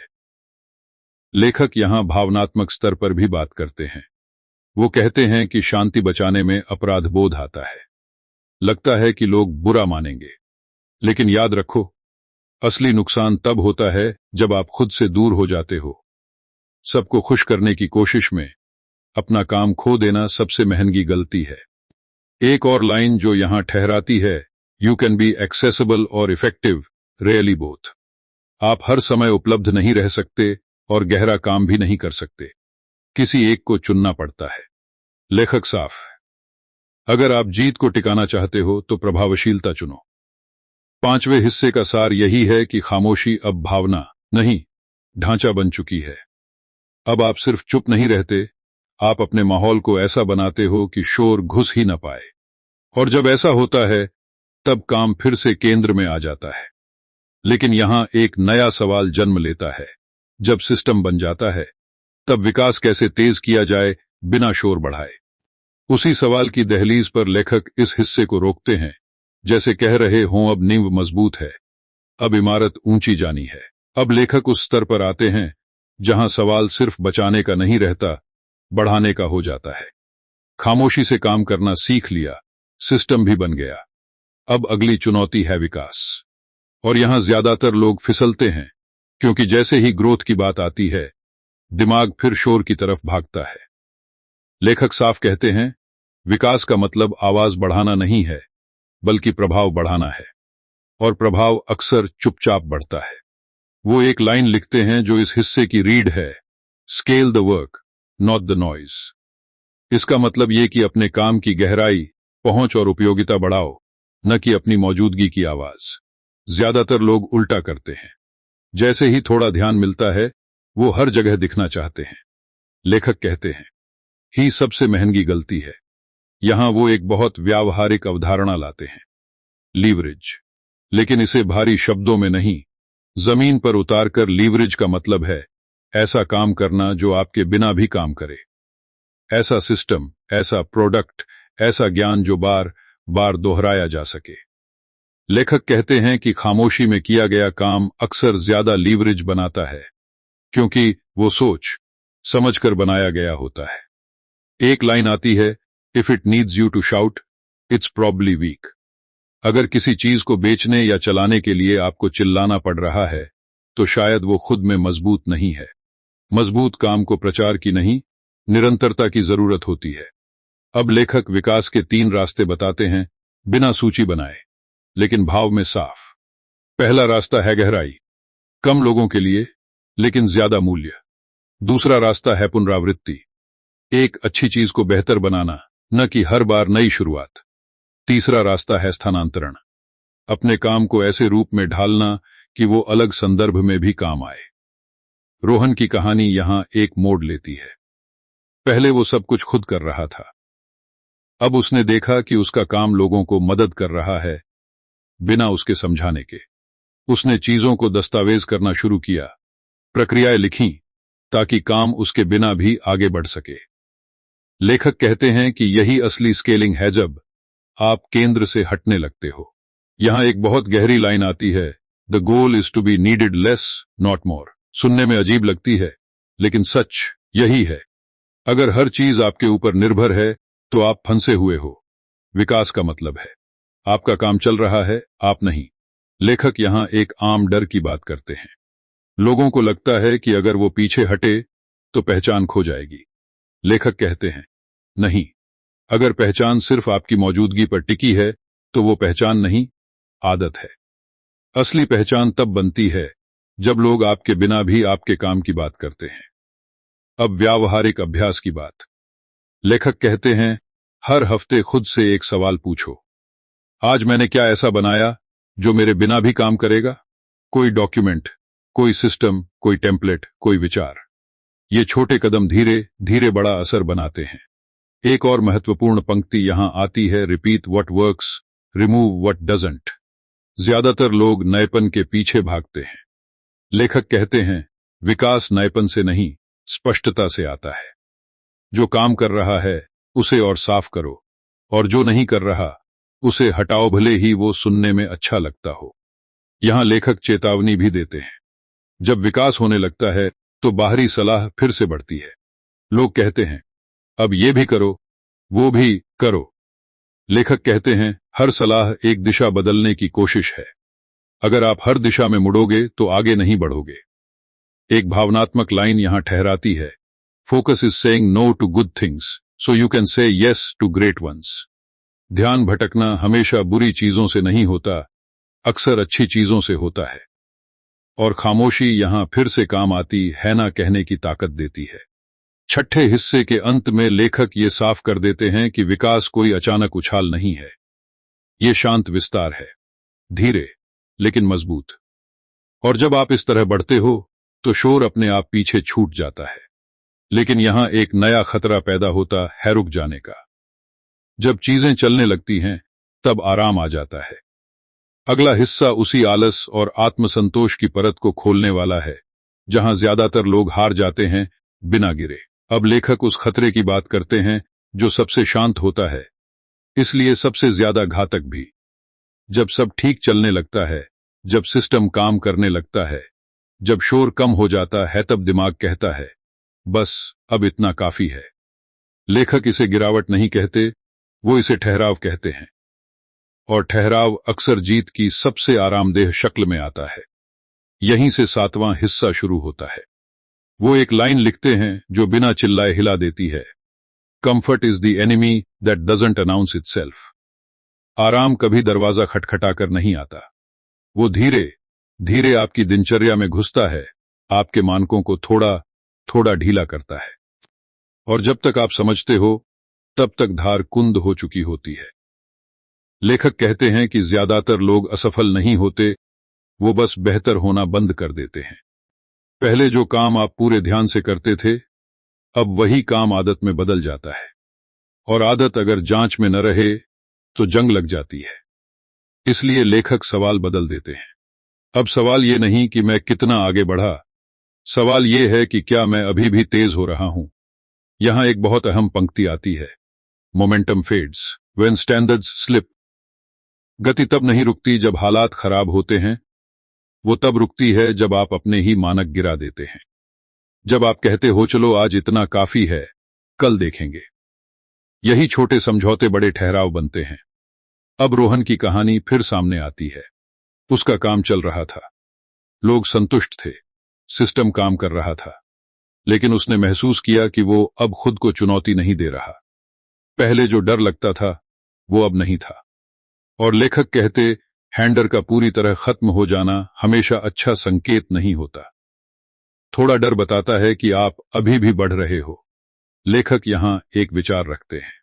लेखक यहां भावनात्मक स्तर पर भी बात करते हैं। वो कहते हैं कि शांति बचाने में अपराध बोध आता है। लगता है कि लोग बुरा मानेंगे, लेकिन याद रखो, असली नुकसान तब होता है जब आप खुद से दूर हो जाते हो। सबको खुश करने की कोशिश में अपना काम खो देना सबसे महंगी गलती है। एक और लाइन जो यहां ठहराती है, यू कैन बी एक्सेसिबल और इफेक्टिव, रियली बोथ। आप हर समय उपलब्ध नहीं रह सकते और गहरा काम भी नहीं कर सकते। किसी एक को चुनना पड़ता है। लेखक साफ है, अगर आप जीत को टिकाना चाहते हो तो प्रभावशीलता चुनो। पांचवें हिस्से का सार यही है कि खामोशी अब भावना नहीं, ढांचा बन चुकी है। अब आप सिर्फ चुप नहीं रहते, आप अपने माहौल को ऐसा बनाते हो कि शोर घुस ही न पाए। और जब ऐसा होता है, तब काम फिर से केंद्र में आ जाता है। लेकिन यहां एक नया सवाल जन्म लेता है। जब सिस्टम बन जाता है, तब विकास कैसे तेज किया जाए बिना शोर बढ़ाए? उसी सवाल की दहलीज पर लेखक इस हिस्से को रोकते हैं, जैसे कह रहे हों, अब नींव मजबूत है, अब इमारत ऊंची जानी है। अब लेखक उस स्तर पर आते हैं जहां सवाल सिर्फ बचाने का नहीं रहता, बढ़ाने का हो जाता है। खामोशी से काम करना सीख लिया, सिस्टम भी बन गया। अब अगली चुनौती है विकास। और यहां ज्यादातर लोग फिसलते हैं, क्योंकि जैसे ही ग्रोथ की बात आती है, दिमाग फिर शोर की तरफ भागता है। लेखक साफ कहते हैं, विकास का मतलब आवाज बढ़ाना नहीं है, बल्कि प्रभाव बढ़ाना है। और प्रभाव अक्सर चुपचाप बढ़ता है। वो एक लाइन लिखते हैं जो इस हिस्से की रीड है, scale the work, not the noise. इसका मतलब ये कि अपने काम की गहराई, पहुंच और उपयोगिता बढ़ाओ, न कि अपनी मौजूदगी की आवाज। ज्यादातर लोग उल्टा करते हैं। जैसे ही थोड़ा ध्यान मिलता है, वो हर जगह दिखना चाहते हैं। लेखक कहते हैं, ही सबसे महंगी गलती है। यहां वो एक बहुत व्यावहारिक अवधारणा लाते हैं, लीवरेज। लेकिन इसे भारी शब्दों में नहीं, जमीन पर उतारकर लीवरेज का मतलब है ऐसा काम करना जो आपके बिना भी काम करे। ऐसा सिस्टम, ऐसा प्रोडक्ट, ऐसा ज्ञान जो बार बार दोहराया जा सके। लेखक कहते हैं कि खामोशी में किया गया काम अक्सर ज्यादा लीवरेज बनाता है, क्योंकि वो सोच समझकर बनाया गया होता है। एक लाइन आती है, if it needs you to shout, it's probably weak. अगर किसी चीज को बेचने या चलाने के लिए आपको चिल्लाना पड़ रहा है, तो शायद वो खुद में मजबूत नहीं है। मजबूत काम को प्रचार की नहीं, निरंतरता की जरूरत होती है। अब लेखक विकास के 3 रास्ते बताते हैं, बिना सूची बनाए, लेकिन भाव में साफ। पहला रास्ता है गहराई, कम लोगों के लिए, लेकिन ज्यादा मूल्य। दूसरा रास्ता है पुनरावृत्ति, एक अच्छी चीज को बेहतर बनाना, न कि हर बार नई शुरुआत। तीसरा रास्ता है स्थानांतरण, अपने काम को ऐसे रूप में ढालना कि वो अलग संदर्भ में भी काम आए। रोहन की कहानी यहां एक मोड़ लेती है। पहले वो सब कुछ खुद कर रहा था। अब उसने देखा कि उसका काम लोगों को मदद कर रहा है, बिना उसके समझाने के। उसने चीजों को दस्तावेज करना शुरू किया, प्रक्रियाएं लिखीं, ताकि काम उसके बिना भी आगे बढ़ सके। लेखक कहते हैं कि यही असली स्केलिंग है, जब आप केंद्र से हटने लगते हो। यहां एक बहुत गहरी लाइन आती है, the goal is to be needed less, not more. सुनने में अजीब लगती है, लेकिन सच यही है। अगर हर चीज आपके ऊपर निर्भर है, तो आप फंसे हुए हो। विकास का मतलब है आपका काम चल रहा है, आप नहीं। लेखक यहां एक आम डर की बात करते हैं। लोगों को लगता है कि अगर वो पीछे हटे तो पहचान खो जाएगी। लेखक कहते हैं, नहीं, अगर पहचान सिर्फ आपकी मौजूदगी पर टिकी है, तो वो पहचान नहीं, आदत है। असली पहचान तब बनती है जब लोग आपके बिना भी आपके काम की बात करते हैं। अब व्यावहारिक अभ्यास की बात। लेखक कहते हैं, हर हफ्ते खुद से एक सवाल पूछो, आज मैंने क्या ऐसा बनाया जो मेरे बिना भी काम करेगा? कोई डॉक्यूमेंट, कोई सिस्टम, कोई टेम्पलेट, कोई विचार। ये छोटे कदम धीरे धीरे बड़ा असर बनाते हैं। एक और महत्वपूर्ण पंक्ति यहां आती है, repeat what works, remove what doesn't. ज्यादातर लोग नएपन के पीछे भागते हैं। लेखक कहते हैं, विकास नएपन से नहीं, स्पष्टता से आता है। जो काम कर रहा है उसे और साफ करो, और जो नहीं कर रहा उसे हटाओ, भले ही वो सुनने में अच्छा लगता हो। यहां लेखक चेतावनी भी देते हैं, जब विकास होने लगता है तो बाहरी सलाह फिर से बढ़ती है। लोग कहते हैं, अब ये भी करो, वो भी करो। लेखक कहते हैं, हर सलाह एक दिशा बदलने की कोशिश है। अगर आप हर दिशा में मुड़ोगे तो आगे नहीं बढ़ोगे। एक भावनात्मक लाइन यहां ठहराती है, focus is saying no to good things so you can say yes to great ones. ध्यान भटकना हमेशा बुरी चीजों से नहीं होता, अक्सर अच्छी चीजों से होता है। और खामोशी यहां फिर से काम आती है, ना कहने की ताकत देती है। छठे हिस्से के अंत में लेखक ये साफ कर देते हैं कि विकास कोई अचानक उछाल नहीं है। ये शांत विस्तार है, धीरे लेकिन मजबूत। और जब आप इस तरह बढ़ते हो तो शोर अपने आप पीछे छूट जाता है। लेकिन यहां एक नया खतरा पैदा होता है, रुक जाने का। जब चीजें चलने लगती हैं, तब आराम आ जाता है। अगला हिस्सा उसी आलस और आत्मसंतोष की परत को खोलने वाला है, जहां ज्यादातर लोग हार जाते हैं बिना गिरे। अब लेखक उस खतरे की बात करते हैं जो सबसे शांत होता है, इसलिए सबसे ज्यादा घातक भी। जब सब ठीक चलने लगता है, जब सिस्टम काम करने लगता है, जब शोर कम हो जाता है, तब दिमाग कहता है, बस अब इतना काफी है। लेखक इसे गिरावट नहीं कहते, वो इसे ठहराव कहते हैं। और ठहराव अक्सर जीत की सबसे आरामदेह शक्ल में आता है। यहीं से 7वां हिस्सा शुरू होता है। वो एक लाइन लिखते हैं जो बिना चिल्लाए हिला देती है। Comfort is the enemy that doesn't announce itself. आराम कभी दरवाजा खटखटाकर नहीं आता। वो धीरे धीरे आपकी दिनचर्या में घुसता है, आपके मानकों को थोड़ा थोड़ा ढीला करता है। और जब तक आप समझते हो, तब तक धार कुंद हो चुकी होती है। लेखक कहते हैं कि ज्यादातर लोग असफल नहीं होते, वो बस बेहतर होना बंद कर देते हैं। पहले जो काम आप पूरे ध्यान से करते थे, अब वही काम आदत में बदल जाता है। और आदत अगर जांच में न रहे तो जंग लग जाती है। इसलिए लेखक सवाल बदल देते हैं। अब सवाल ये नहीं कि मैं कितना आगे बढ़ा, सवाल ये है कि क्या मैं अभी भी तेज हो रहा हूं। यहां एक बहुत अहम पंक्ति आती है, momentum fades when standards slip. गति तब नहीं रुकती जब हालात खराब होते हैं, वो तब रुकती है जब आप अपने ही मानक गिरा देते हैं। जब आप कहते हो चलो आज इतना काफी है, कल देखेंगे। यही छोटे समझौते बड़े ठहराव बनते हैं। अब रोहन की कहानी फिर सामने आती है। उसका काम चल रहा था, लोग संतुष्ट थे, सिस्टम काम कर रहा था, लेकिन उसने महसूस किया कि वो अब खुद को चुनौती नहीं दे रहा। पहले जो डर लगता था वो अब नहीं था। और लेखक कहते, हैंडर का पूरी तरह खत्म हो जाना हमेशा अच्छा संकेत नहीं होता। थोड़ा डर बताता है कि आप अभी भी बढ़ रहे हो। लेखक यहां एक विचार रखते हैं,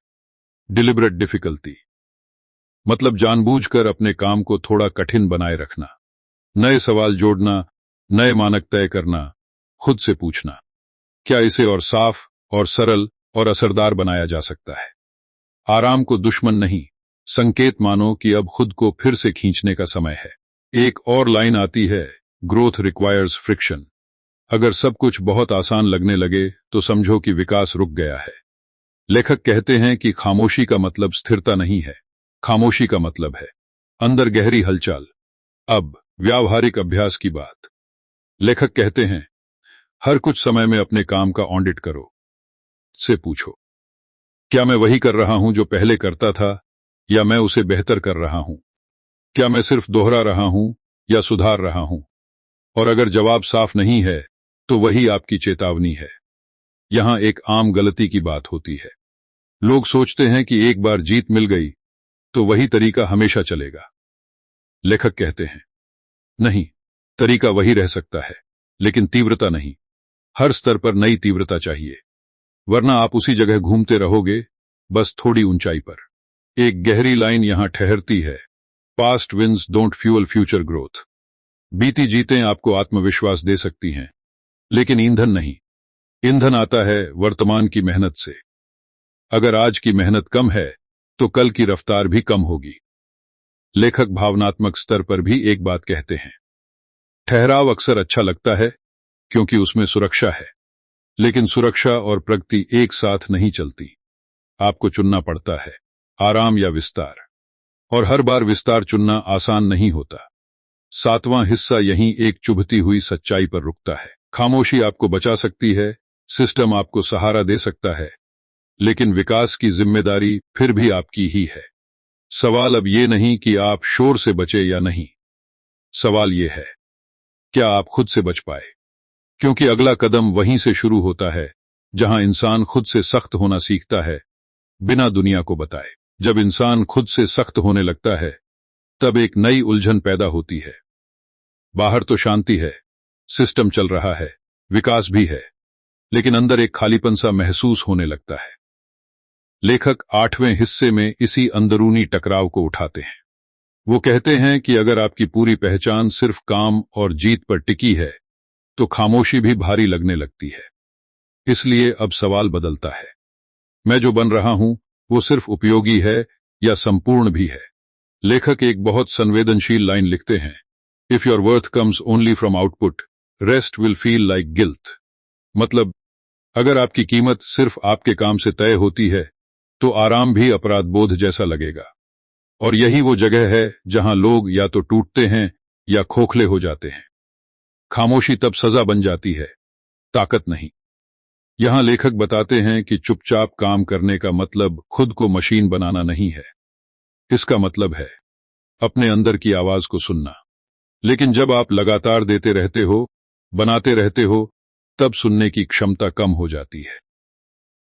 डिलिबरेट डिफिकल्टी, मतलब जानबूझकर अपने काम को थोड़ा कठिन बनाए रखना, नए सवाल जोड़ना, नए मानक तय करना, खुद से पूछना, क्या इसे और साफ और सरल और असरदार बनाया जा सकता है। आराम को दुश्मन नहीं, संकेत मानो कि अब खुद को फिर से खींचने का समय है। एक और लाइन आती है, ग्रोथ रिक्वायर्स फ्रिक्शन। अगर सब कुछ बहुत आसान लगने लगे तो समझो कि विकास रुक गया है। लेखक कहते हैं कि खामोशी का मतलब स्थिरता नहीं है, खामोशी का मतलब है अंदर गहरी हलचल। अब व्यावहारिक अभ्यास की बात। लेखक कहते हैं, हर कुछ समय में अपने काम का ऑडिट करो। से पूछो, क्या मैं वही कर रहा हूं जो पहले करता था, या मैं उसे बेहतर कर रहा हूं? क्या मैं सिर्फ दोहरा रहा हूं या सुधार रहा हूं? और अगर जवाब साफ नहीं है तो वही आपकी चेतावनी है। यहां एक आम गलती की बात होती है। लोग सोचते हैं कि एक बार जीत मिल गई तो वही तरीका हमेशा चलेगा। लेखक कहते हैं, नहीं, तरीका वही रह सकता है, लेकिन तीव्रता नहीं। हर स्तर पर नई तीव्रता चाहिए, वरना आप उसी जगह घूमते रहोगे, बस थोड़ी ऊंचाई पर। एक गहरी लाइन यहां ठहरती है, past wins don't fuel future growth. बीती जीतें आपको आत्मविश्वास दे सकती हैं, लेकिन ईंधन नहीं। ईंधन आता है वर्तमान की मेहनत से। अगर आज की मेहनत कम है तो कल की रफ्तार भी कम होगी। लेखक भावनात्मक स्तर पर भी एक बात कहते हैं, ठहराव अक्सर अच्छा लगता है क्योंकि उसमें सुरक्षा है, लेकिन सुरक्षा और प्रगति एक साथ नहीं चलती। आपको चुनना पड़ता है, आराम या विस्तार, और हर बार विस्तार चुनना आसान नहीं होता। 7वां हिस्सा यहीं एक चुभती हुई सच्चाई पर रुकता है। खामोशी आपको बचा सकती है, सिस्टम आपको सहारा दे सकता है, लेकिन विकास की जिम्मेदारी फिर भी आपकी ही है। सवाल अब ये नहीं कि आप शोर से बचे या नहीं, सवाल ये है, क्या आप खुद से बच पाए? क्योंकि अगला कदम वहीं से शुरू होता है जहां इंसान खुद से सख्त होना सीखता है, बिना दुनिया को बताए। जब इंसान खुद से सख्त होने लगता है, तब एक नई उलझन पैदा होती है। बाहर तो शांति है, सिस्टम चल रहा है, विकास भी है, लेकिन अंदर एक खालीपन सा महसूस होने लगता है। लेखक 8वें हिस्से में इसी अंदरूनी टकराव को उठाते हैं। वो कहते हैं कि अगर आपकी पूरी पहचान सिर्फ काम और जीत पर टिकी है, तो खामोशी भी भारी लगने लगती है। इसलिए अब सवाल बदलता है, मैं जो बन रहा हूं वो सिर्फ उपयोगी है या संपूर्ण भी है? लेखक एक बहुत संवेदनशील लाइन लिखते हैं, if your worth comes only from output, rest will feel like guilt. मतलब, अगर आपकी कीमत सिर्फ आपके काम से तय होती है तो आराम भी अपराध बोध जैसा लगेगा। और यही वो जगह है जहां लोग या तो टूटते हैं या खोखले हो जाते हैं। खामोशी तब सजा बन जाती है, ताकत नहीं। यहां लेखक बताते हैं कि चुपचाप काम करने का मतलब खुद को मशीन बनाना नहीं है। इसका मतलब है अपने अंदर की आवाज को सुनना। लेकिन जब आप लगातार देते रहते हो, बनाते रहते हो, तब सुनने की क्षमता कम हो जाती है।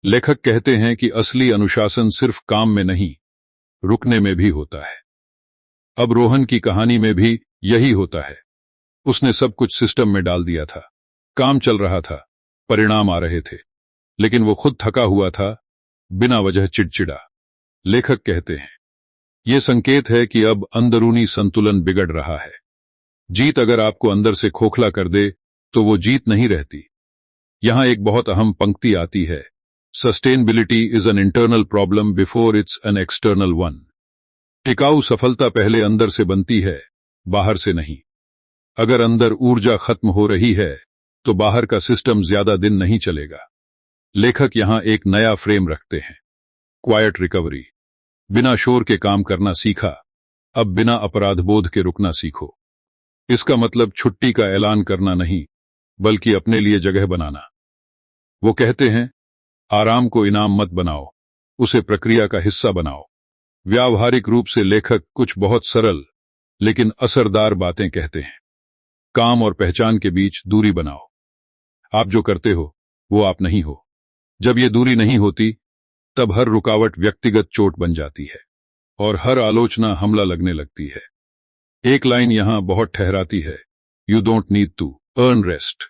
लेखक कहते हैं कि असली अनुशासन सिर्फ काम में नहीं, रुकने में भी होता है। अब रोहन की कहानी में भी यही होता है। उसने सब कुछ सिस्टम में डाल दिया था, काम चल रहा था, परिणाम आ रहे थे, लेकिन वो खुद थका हुआ था, बिना वजह चिड़चिड़ा। लेखक कहते हैं यह संकेत है कि अब अंदरूनी संतुलन बिगड़ रहा है। जीत अगर आपको अंदर से खोखला कर दे तो वो जीत नहीं रहती। यहां एक बहुत अहम पंक्ति आती है, sustainability is an internal problem before it's an external one. टिकाऊ सफलता पहले अंदर से बनती है, बाहर से नहीं। अगर अंदर ऊर्जा खत्म हो रही है तो बाहर का सिस्टम ज्यादा दिन नहीं चलेगा। लेखक यहां एक नया फ्रेम रखते हैं, क्वाइट रिकवरी। बिना शोर के काम करना सीखा, अब बिना अपराधबोध के रुकना सीखो। इसका मतलब छुट्टी का ऐलान करना नहीं, बल्कि अपने लिए जगह बनाना। वो कहते हैं आराम को इनाम मत बनाओ, उसे प्रक्रिया का हिस्सा बनाओ। व्यावहारिक रूप से लेखक कुछ बहुत सरल लेकिन असरदार बातें कहते हैं। काम और पहचान के बीच दूरी बनाओ। आप जो करते हो वो आप नहीं हो। जब ये दूरी नहीं होती तब हर रुकावट व्यक्तिगत चोट बन जाती है और हर आलोचना हमला लगने लगती है। एक लाइन यहां बहुत ठहराती है, you don't need to earn rest.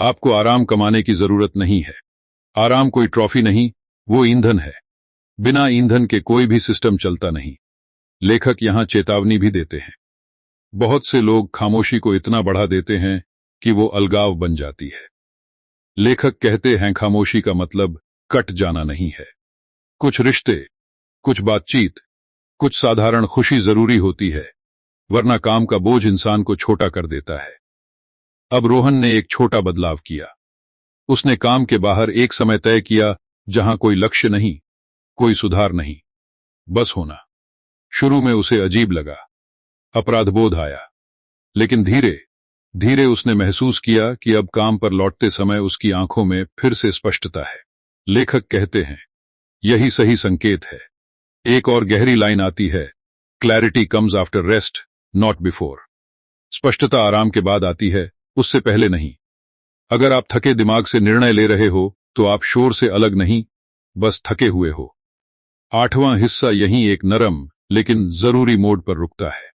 आपको आराम कमाने की जरूरत नहीं है। आराम कोई ट्रॉफी नहीं, वो ईंधन है। बिना ईंधन के कोई भी सिस्टम चलता नहीं। लेखक यहां चेतावनी भी देते हैं। बहुत से लोग खामोशी को इतना बढ़ा देते हैं कि वो अलगाव बन जाती है। लेखक कहते हैं खामोशी का मतलब कट जाना नहीं है। कुछ रिश्ते, कुछ बातचीत, कुछ साधारण खुशी जरूरी होती है, वरना काम का बोझ इंसान को छोटा कर देता है। अब रोहन ने एक छोटा बदलाव किया। उसने काम के बाहर एक समय तय किया जहां कोई लक्ष्य नहीं, कोई सुधार नहीं, बस होना। शुरू में उसे अजीब लगा, अपराधबोध आया, लेकिन धीरे धीरे उसने महसूस किया कि अब काम पर लौटते समय उसकी आंखों में फिर से स्पष्टता है। लेखक कहते हैं यही सही संकेत है। एक और गहरी लाइन आती है, clarity comes after rest not before. स्पष्टता आराम के बाद आती है, उससे पहले नहीं। अगर आप थके दिमाग से निर्णय ले रहे हो तो आप शोर से अलग नहीं, बस थके हुए हो। आठवां हिस्सा यहीं एक नरम लेकिन जरूरी मोड़ पर रुकता है।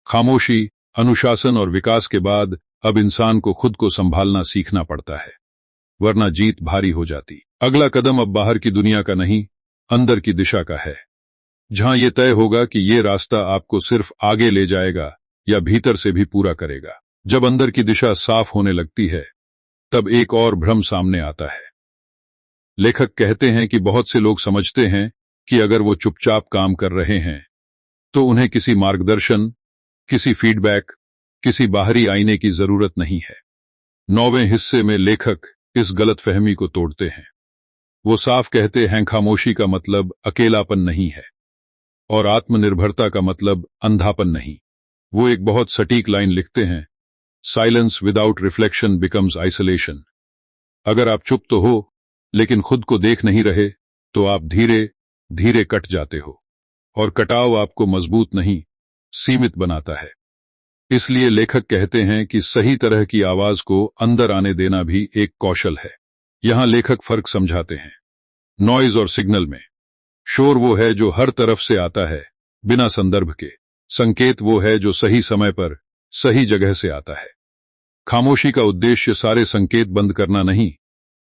खामोशी, अनुशासन और विकास के बाद अब इंसान को खुद को संभालना सीखना पड़ता है, वरना जीत भारी हो जाती। अगला कदम अब बाहर की दुनिया का नहीं, अंदर की दिशा का है, जहां यह तय होगा कि ये रास्ता आपको सिर्फ आगे ले जाएगा या भीतर से भी पूरा करेगा। जब अंदर की दिशा साफ होने लगती है तब एक और भ्रम सामने आता है। लेखक कहते हैं कि बहुत से लोग समझते हैं कि अगर वो चुपचाप काम कर रहे हैं तो उन्हें किसी मार्गदर्शन, किसी फीडबैक, किसी बाहरी आईने की जरूरत नहीं है। 9वें हिस्से में लेखक इस गलतफहमी को तोड़ते हैं। वो साफ कहते हैं खामोशी का मतलब अकेलापन नहीं है और आत्मनिर्भरता का मतलब अंधापन नहीं। वो एक बहुत सटीक लाइन लिखते हैं, silence without reflection becomes isolation. अगर आप चुप तो हो लेकिन खुद को देख नहीं रहे तो आप धीरे धीरे कट जाते हो, और कटाव आपको मजबूत नहीं, सीमित बनाता है। इसलिए लेखक कहते हैं कि सही तरह की आवाज को अंदर आने देना भी एक कौशल है। यहां लेखक फर्क समझाते हैं नॉइज और सिग्नल में। शोर वो है जो हर तरफ से आता है बिना संदर्भ के। संकेत वो है जो सही समय पर सही जगह से आता है। खामोशी का उद्देश्य सारे संकेत बंद करना नहीं,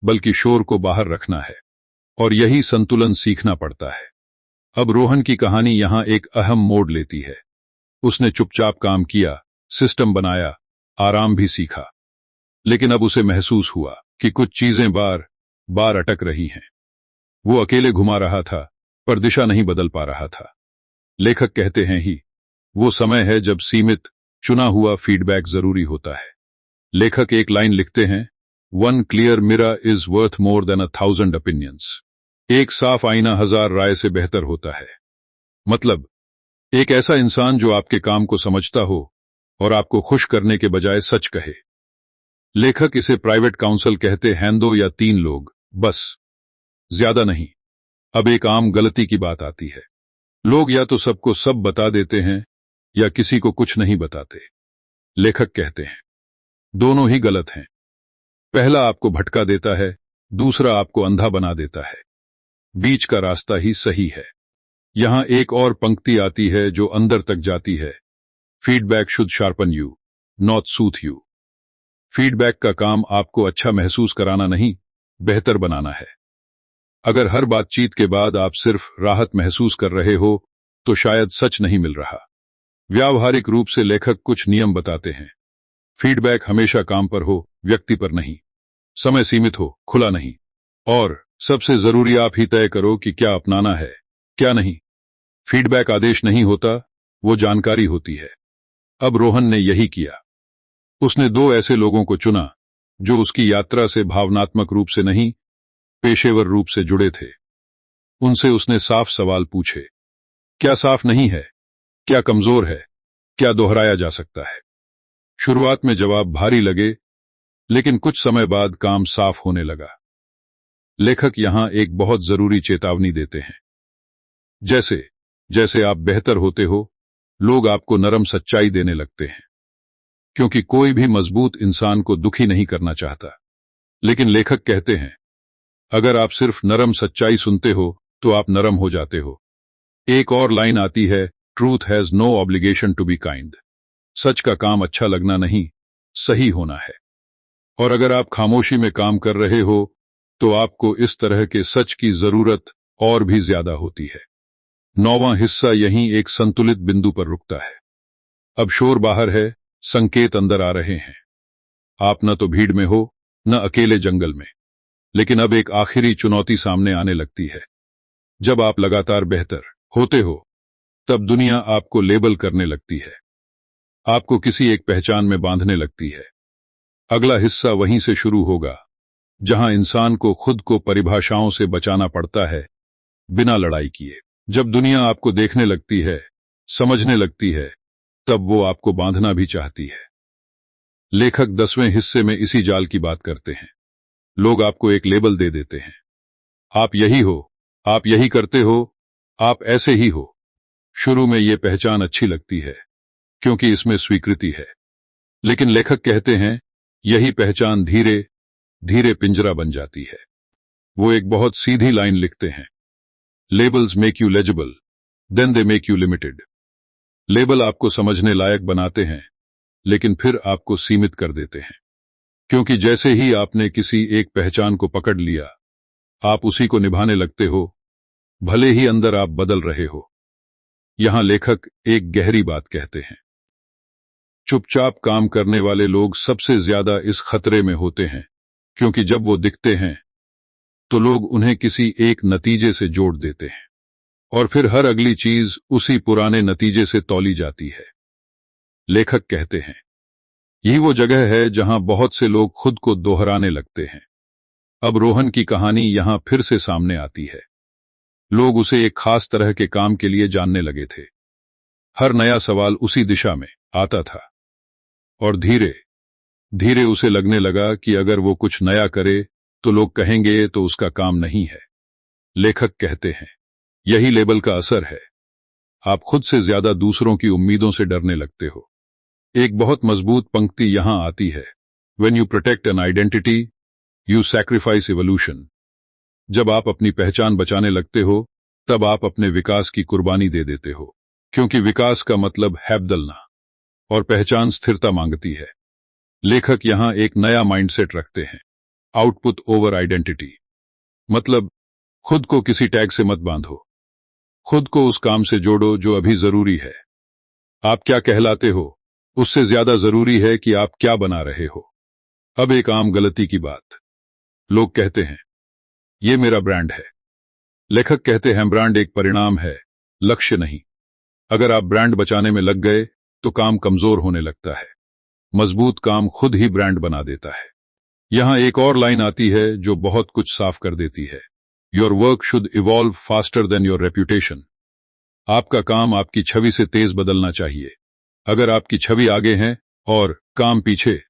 बल्कि शोर को बाहर रखना है, और यही संतुलन सीखना पड़ता है। अब रोहन की कहानी यहां एक अहम मोड़ लेती है। उसने चुपचाप काम किया, सिस्टम बनाया, आराम भी सीखा, लेकिन अब उसे महसूस हुआ कि कुछ चीजें बार बार अटक रही हैं। वो अकेले घुमा रहा था पर दिशा नहीं बदल पा रहा था। लेखक कहते हैं ही वो समय है जब सीमित, चुना हुआ फीडबैक जरूरी होता है। लेखक एक लाइन लिखते हैं, one clear mirror is worth more than 1,000 opinions. एक साफ आईना 1000 राय से बेहतर होता है। मतलब एक ऐसा इंसान जो आपके काम को समझता हो और आपको खुश करने के बजाय सच कहे। लेखक इसे प्राइवेट काउंसल कहते हैं, 2 या 3 लोग, बस, ज्यादा नहीं। अब एक आम गलती की बात आती है। लोग या तो सबको सब बता देते हैं या किसी को कुछ नहीं बताते। लेखक कहते हैं दोनों ही गलत हैं। पहला आपको भटका देता है, दूसरा आपको अंधा बना देता है। बीच का रास्ता ही सही है। यहां एक और पंक्ति आती है जो अंदर तक जाती है। Feedback should sharpen you, not soothe you. Feedback का काम आपको अच्छा महसूस कराना नहीं, बेहतर बनाना है। अगर हर बातचीत के बाद आप सिर्फ राहत महसूस कर रहे हो तो शायद सच नहीं मिल रहा। व्यावहारिक रूप से लेखक कुछ नियम बताते हैं। फीडबैक हमेशा काम पर हो, व्यक्ति पर नहीं। समय सीमित हो, खुला नहीं। और सबसे जरूरी आप ही तय करो कि क्या अपनाना है, क्या नहीं। फीडबैक आदेश नहीं होता, वो जानकारी होती है। अब रोहन ने यही किया। उसने दो ऐसे लोगों को चुना जो उसकी यात्रा से भावनात्मक रूप से नहीं, पेशेवर रूप से जुड़े थे। उनसे उसने साफ सवाल पूछे। क्या साफ नहीं है? क्या कमजोर है? क्या दोहराया जा सकता है? शुरुआत में जवाब भारी लगे, लेकिन कुछ समय बाद काम साफ होने लगा। लेखक यहां एक बहुत जरूरी चेतावनी देते हैं। जैसे जैसे आप बेहतर होते हो, लोग आपको नरम सच्चाई देने लगते हैं, क्योंकि कोई भी मजबूत इंसान को दुखी नहीं करना चाहता। लेकिन लेखक कहते हैं अगर आप सिर्फ नरम सच्चाई सुनते हो तो आप नरम हो जाते हो। एक और लाइन आती है, truth has no obligation to be kind. सच का काम अच्छा लगना नहीं, सही होना है। और अगर आप खामोशी में काम कर रहे हो तो आपको इस तरह के सच की जरूरत और भी ज्यादा होती है। 9वां हिस्सा यहीं एक संतुलित बिंदु पर रुकता है। अब शोर बाहर है, संकेत अंदर आ रहे हैं। आप न तो भीड़ में हो, न अकेले जंगल में। लेकिन अब एक आखिरी चुनौती सामने आने लगती है। जब आप लगातार बेहतर होते हो, तब दुनिया आपको लेबल करने लगती है, आपको किसी एक पहचान में बांधने लगती है। अगला हिस्सा वहीं से शुरू होगा, जहां इंसान को खुद को परिभाषाओं से बचाना पड़ता है, बिना लड़ाई किए। जब दुनिया आपको देखने लगती है, समझने लगती है, तब वो आपको बांधना भी चाहती है। लेखक 10वें हिस्से में इसी जाल की बात करते हैं। लोग आपको एक लेबल दे देते हैं। आप यही हो, आप यही करते हो, आप ऐसे ही हो। शुरू में ये पहचान अच्छी लगती है, क्योंकि इसमें स्वीकृति है। लेकिन लेखक कहते हैं यही पहचान धीरे धीरे पिंजरा बन जाती है। वो एक बहुत सीधी लाइन लिखते हैं, labels make you legible, then they make you limited. Label आपको समझने लायक बनाते हैं, लेकिन फिर आपको सीमित कर देते हैं। क्योंकि जैसे ही आपने किसी एक पहचान को पकड़ लिया, आप उसी को निभाने लगते हो, भले ही अंदर आप बदल रहे हो। यहां लेखक एक गहरी बात कहते हैं। चुपचाप काम करने वाले लोग सबसे ज्यादा इस खतरे में होते हैं, क्योंकि जब वो दिखते हैं तो लोग उन्हें किसी एक नतीजे से जोड़ देते हैं, और फिर हर अगली चीज उसी पुराने नतीजे से तौली जाती है। लेखक कहते हैं यही वो जगह है जहां बहुत से लोग खुद को दोहराने लगते हैं। अब रोहन की कहानी यहां फिर से सामने आती है। लोग उसे एक खास तरह के काम के लिए जानने लगे थे। हर नया सवाल उसी दिशा में आता था, और धीरे धीरे उसे लगने लगा कि अगर वो कुछ नया करे तो लोग कहेंगे तो उसका काम नहीं है। लेखक कहते हैं यही लेबल का असर है। आप खुद से ज्यादा दूसरों की उम्मीदों से डरने लगते हो। एक बहुत मजबूत पंक्ति यहां आती है, When you protect an identity, you sacrifice evolution। जब आप अपनी पहचान बचाने लगते हो, तब आप अपने विकास की कुर्बानी दे देते हो। क्योंकि विकास का मतलब है बदलना, और पहचान स्थिरता मांगती है। लेखक यहां एक नया माइंडसेट रखते हैं, आउटपुट ओवर आइडेंटिटी। मतलब खुद को किसी टैग से मत बांधो, खुद को उस काम से जोड़ो जो अभी जरूरी है। आप क्या कहलाते हो, उससे ज्यादा जरूरी है कि आप क्या बना रहे हो। अब एक आम गलती की बात। लोग कहते हैं ये मेरा ब्रांड है। लेखक कहते हैं ब्रांड एक परिणाम है, लक्ष्य नहीं। अगर आप ब्रांड बचाने में लग गए तो काम कमजोर होने लगता है। मजबूत काम खुद ही ब्रांड बना देता है। यहां एक और लाइन आती है जो बहुत कुछ साफ कर देती है, your work should evolve faster than your reputation. आपका काम आपकी छवि से तेज बदलना चाहिए। अगर आपकी छवि आगे है और काम पीछे,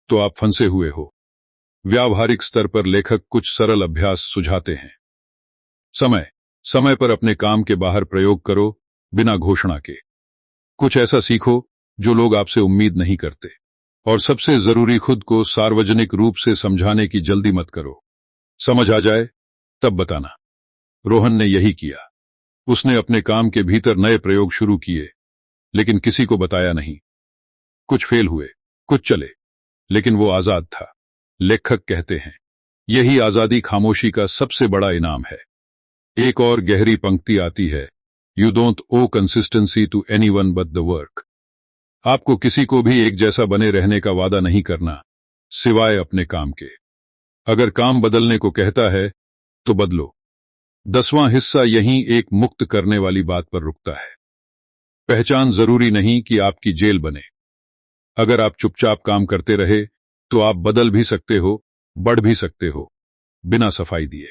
तो आप फंसे हुए हो। व्यावहारिक स्तर पर लेखक कुछ सरल अभ्यास सुझाते हैं। समय समय पर अपने काम के बाहर प्रयोग करो, बिना घोषणा के। कुछ ऐसा सीखो जो लोग आपसे उम्मीद नहीं करते। और सबसे जरूरी, खुद को सार्वजनिक रूप से समझाने की जल्दी मत करो। समझ आ जाए तब बताना। रोहन ने यही किया। उसने अपने काम के भीतर नए प्रयोग शुरू किए, लेकिन किसी को बताया नहीं। कुछ फेल हुए, कुछ चले, लेकिन वो आजाद था। लेखक कहते हैं, यही आजादी खामोशी का सबसे बड़ा इनाम है। एक और गहरी पंक्ति आती है, you don't owe consistency to anyone but the work. आपको किसी को भी एक जैसा बने रहने का वादा नहीं करना, सिवाय अपने काम के। अगर काम बदलने को कहता है तो बदलो। 10वां हिस्सा यहीं एक मुक्त करने वाली बात पर रुकता है। पहचान जरूरी नहीं कि आपकी जेल बने। अगर आप चुपचाप काम करते रहे तो आप बदल भी सकते हो, बढ़ भी सकते हो, बिना सफाई दिए।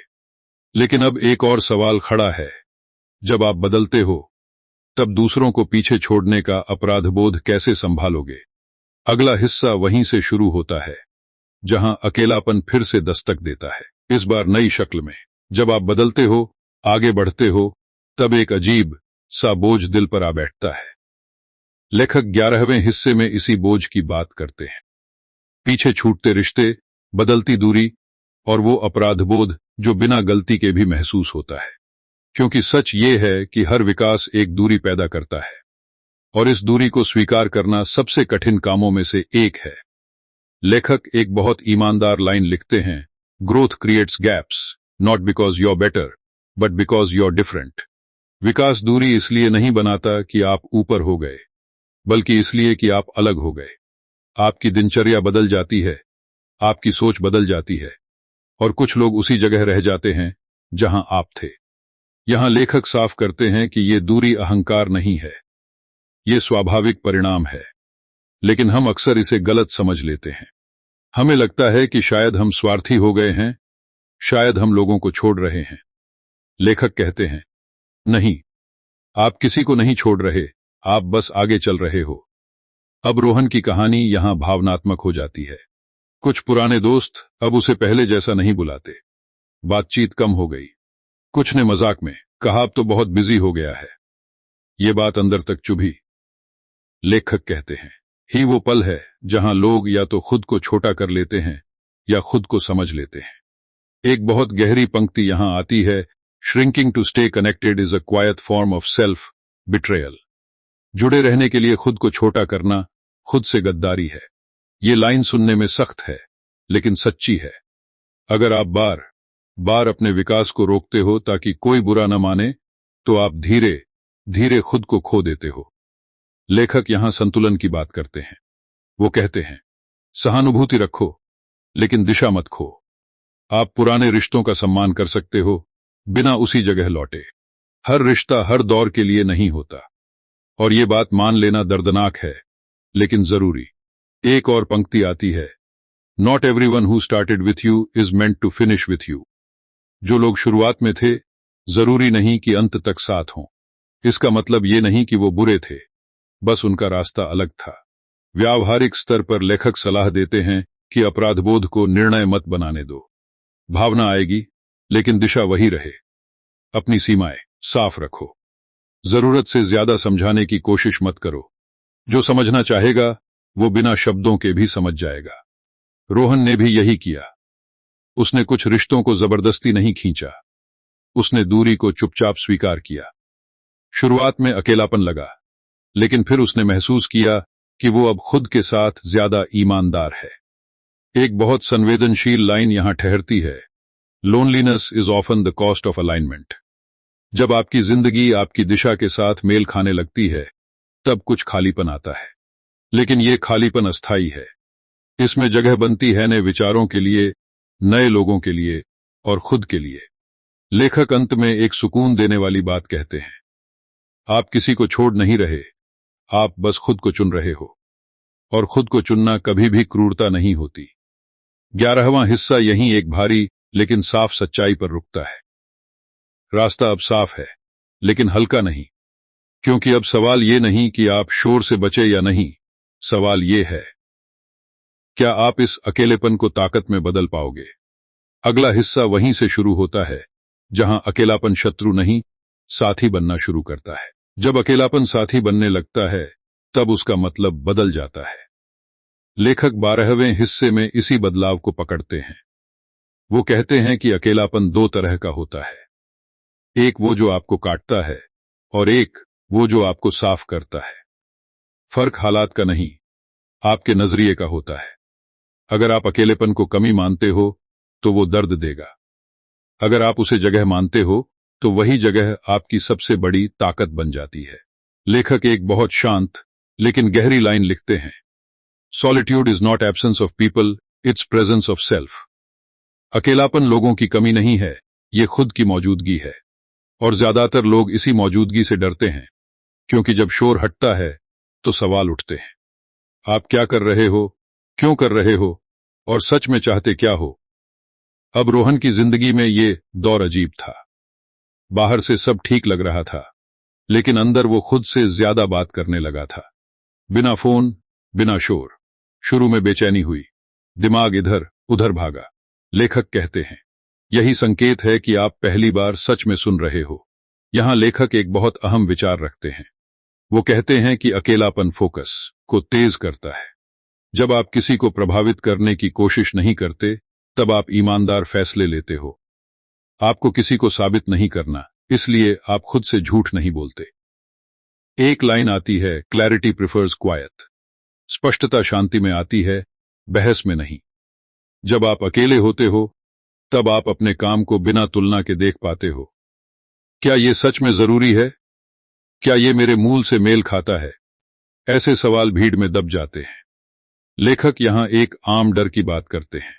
लेकिन अब एक और सवाल खड़ा है, जब आप बदलते हो तब दूसरों को पीछे छोड़ने का अपराधबोध कैसे संभालोगे? अगला हिस्सा वहीं से शुरू होता है, जहां अकेलापन फिर से दस्तक देता है, इस बार नई शक्ल में। जब आप बदलते हो, आगे बढ़ते हो, तब एक अजीब सा बोझ दिल पर आ बैठता है। लेखक 11वें हिस्से में इसी बोझ की बात करते हैं। पीछे छूटते रिश्ते, बदलती दूरी और वो अपराधबोध जो बिना गलती के भी महसूस होता है। क्योंकि सच ये है कि हर विकास एक दूरी पैदा करता है, और इस दूरी को स्वीकार करना सबसे कठिन कामों में से एक है। लेखक एक बहुत ईमानदार लाइन लिखते हैं, growth creates gaps, not because you are better but because you are different. विकास दूरी इसलिए नहीं बनाता कि आप ऊपर हो गए, बल्कि इसलिए कि आप अलग हो गए। आपकी दिनचर्या बदल जाती है, आपकी सोच बदल जाती है, और कुछ लोग उसी जगह रह जाते हैं जहां आप थे। यहां लेखक साफ करते हैं कि ये दूरी अहंकार नहीं है, ये स्वाभाविक परिणाम है। लेकिन हम अक्सर इसे गलत समझ लेते हैं। हमें लगता है कि शायद हम स्वार्थी हो गए हैं, शायद हम लोगों को छोड़ रहे हैं। लेखक कहते हैं, नहीं, आप किसी को नहीं छोड़ रहे, आप बस आगे चल रहे हो। अब रोहन की कहानी यहां भावनात्मक हो जाती है। कुछ पुराने दोस्त अब उसे पहले जैसा नहीं बुलाते। बातचीत कम हो गई। कुछ ने मजाक में कहा, अब तो बहुत बिजी हो गया है। ये बात अंदर तक चुभी। लेखक कहते हैं, ही वो पल है जहां लोग या तो खुद को छोटा कर लेते हैं या खुद को समझ लेते हैं। एक बहुत गहरी पंक्ति यहां आती है, shrinking to stay connected is a quiet form of self betrayal. जुड़े रहने के लिए खुद को छोटा करना खुद से गद्दारी है। ये लाइन सुनने में सख्त है, लेकिन सच्ची है। अगर आप बार बार अपने विकास को रोकते हो ताकि कोई बुरा न माने, तो आप धीरे धीरे खुद को खो देते हो। लेखक यहां संतुलन की बात करते हैं। वो कहते हैं, सहानुभूति रखो, लेकिन दिशा मत खो। आप पुराने रिश्तों का सम्मान कर सकते हो, बिना उसी जगह लौटे। हर रिश्ता हर दौर के लिए नहीं होता, और ये बात मान लेना दर्दनाक है, लेकिन जरूरी। एक और पंक्ति आती है, not everyone who started with you is meant to finish with you. जो लोग शुरुआत में थे, जरूरी नहीं कि अंत तक साथ हों। इसका मतलब ये नहीं कि वो बुरे थे, बस उनका रास्ता अलग था। व्यावहारिक स्तर पर लेखक सलाह देते हैं कि अपराधबोध को निर्णय मत बनाने दो। भावना आएगी, लेकिन दिशा वही रहे। अपनी सीमाएं साफ रखो। जरूरत से ज्यादा समझाने की कोशिश मत करो। जो समझना चाहेगा वो बिना शब्दों के भी समझ जाएगा। रोहन ने भी यही किया। उसने कुछ रिश्तों को जबरदस्ती नहीं खींचा, उसने दूरी को चुपचाप स्वीकार किया। शुरुआत में अकेलापन लगा, लेकिन फिर उसने महसूस किया कि वो अब खुद के साथ ज्यादा ईमानदार है। एक बहुत संवेदनशील लाइन यहां ठहरती है, loneliness is often the cost of alignment. जब आपकी जिंदगी आपकी दिशा के साथ मेल खाने लगती है, तब कुछ खालीपन आता है। लेकिन ये खालीपन अस्थायी है। इसमें जगह बनती है नए विचारों के लिए, नए लोगों के लिए और खुद के लिए। लेखक अंत में एक सुकून देने वाली बात कहते हैं, आप किसी को छोड़ नहीं रहे, आप बस खुद को चुन रहे हो। और खुद को चुनना कभी भी क्रूरता नहीं होती। 11वां हिस्सा यहीं एक भारी लेकिन साफ सच्चाई पर रुकता है। रास्ता अब साफ है, लेकिन हल्का नहीं। क्योंकि अब सवाल ये नहीं कि आप शोर से बचे या नहीं, सवाल ये है, क्या आप इस अकेलेपन को ताकत में बदल पाओगे? अगला हिस्सा वहीं से शुरू होता है, जहां अकेलापन शत्रु नहीं, साथी बनना शुरू करता है। जब अकेलापन साथी बनने लगता है तब उसका मतलब बदल जाता है। लेखक 12वें हिस्से में इसी बदलाव को पकड़ते हैं। वो कहते हैं कि अकेलापन दो तरह का होता है, एक वो जो आपको काटता है और एक वो जो आपको साफ करता है। फर्क हालात का नहीं, आपके नजरिए का होता है। अगर आप अकेलेपन को कमी मानते हो तो वो दर्द देगा। अगर आप उसे जगह मानते हो तो वही जगह आपकी सबसे बड़ी ताकत बन जाती है। लेखक एक बहुत शांत लेकिन गहरी लाइन लिखते हैं, solitude is not absence of people, it's presence of self. अकेलापन लोगों की कमी नहीं है, ये खुद की मौजूदगी है। और ज्यादातर लोग इसी मौजूदगी से डरते हैं, क्योंकि जब शोर हटता है तो सवाल उठते हैं। आप क्या कर रहे हो, क्यों कर रहे हो, और सच में चाहते क्या हो? अब रोहन की जिंदगी में ये दौर अजीब था। बाहर से सब ठीक लग रहा था, लेकिन अंदर वो खुद से ज्यादा बात करने लगा था। बिना फोन, बिना शोर। शुरू में बेचैनी हुई, दिमाग इधर उधर भागा। लेखक कहते हैं, यही संकेत है कि आप पहली बार सच में सुन रहे हो। यहां लेखक एक बहुत अहम विचार रखते हैं। वो कहते हैं कि अकेलापन फोकस को तेज करता है। जब आप किसी को प्रभावित करने की कोशिश नहीं करते, तब आप ईमानदार फैसले लेते हो। आपको किसी को साबित नहीं करना, इसलिए आप खुद से झूठ नहीं बोलते। एक लाइन आती है, क्लैरिटी प्रिफर्स क्वाइट। स्पष्टता शांति में आती है, बहस में नहीं। जब आप अकेले होते हो तब आप अपने काम को बिना तुलना के देख पाते हो। क्या ये सच में जरूरी है? क्या ये मेरे मूल से मेल खाता है? ऐसे सवाल भीड़ में दब जाते हैं। लेखक यहां एक आम डर की बात करते हैं।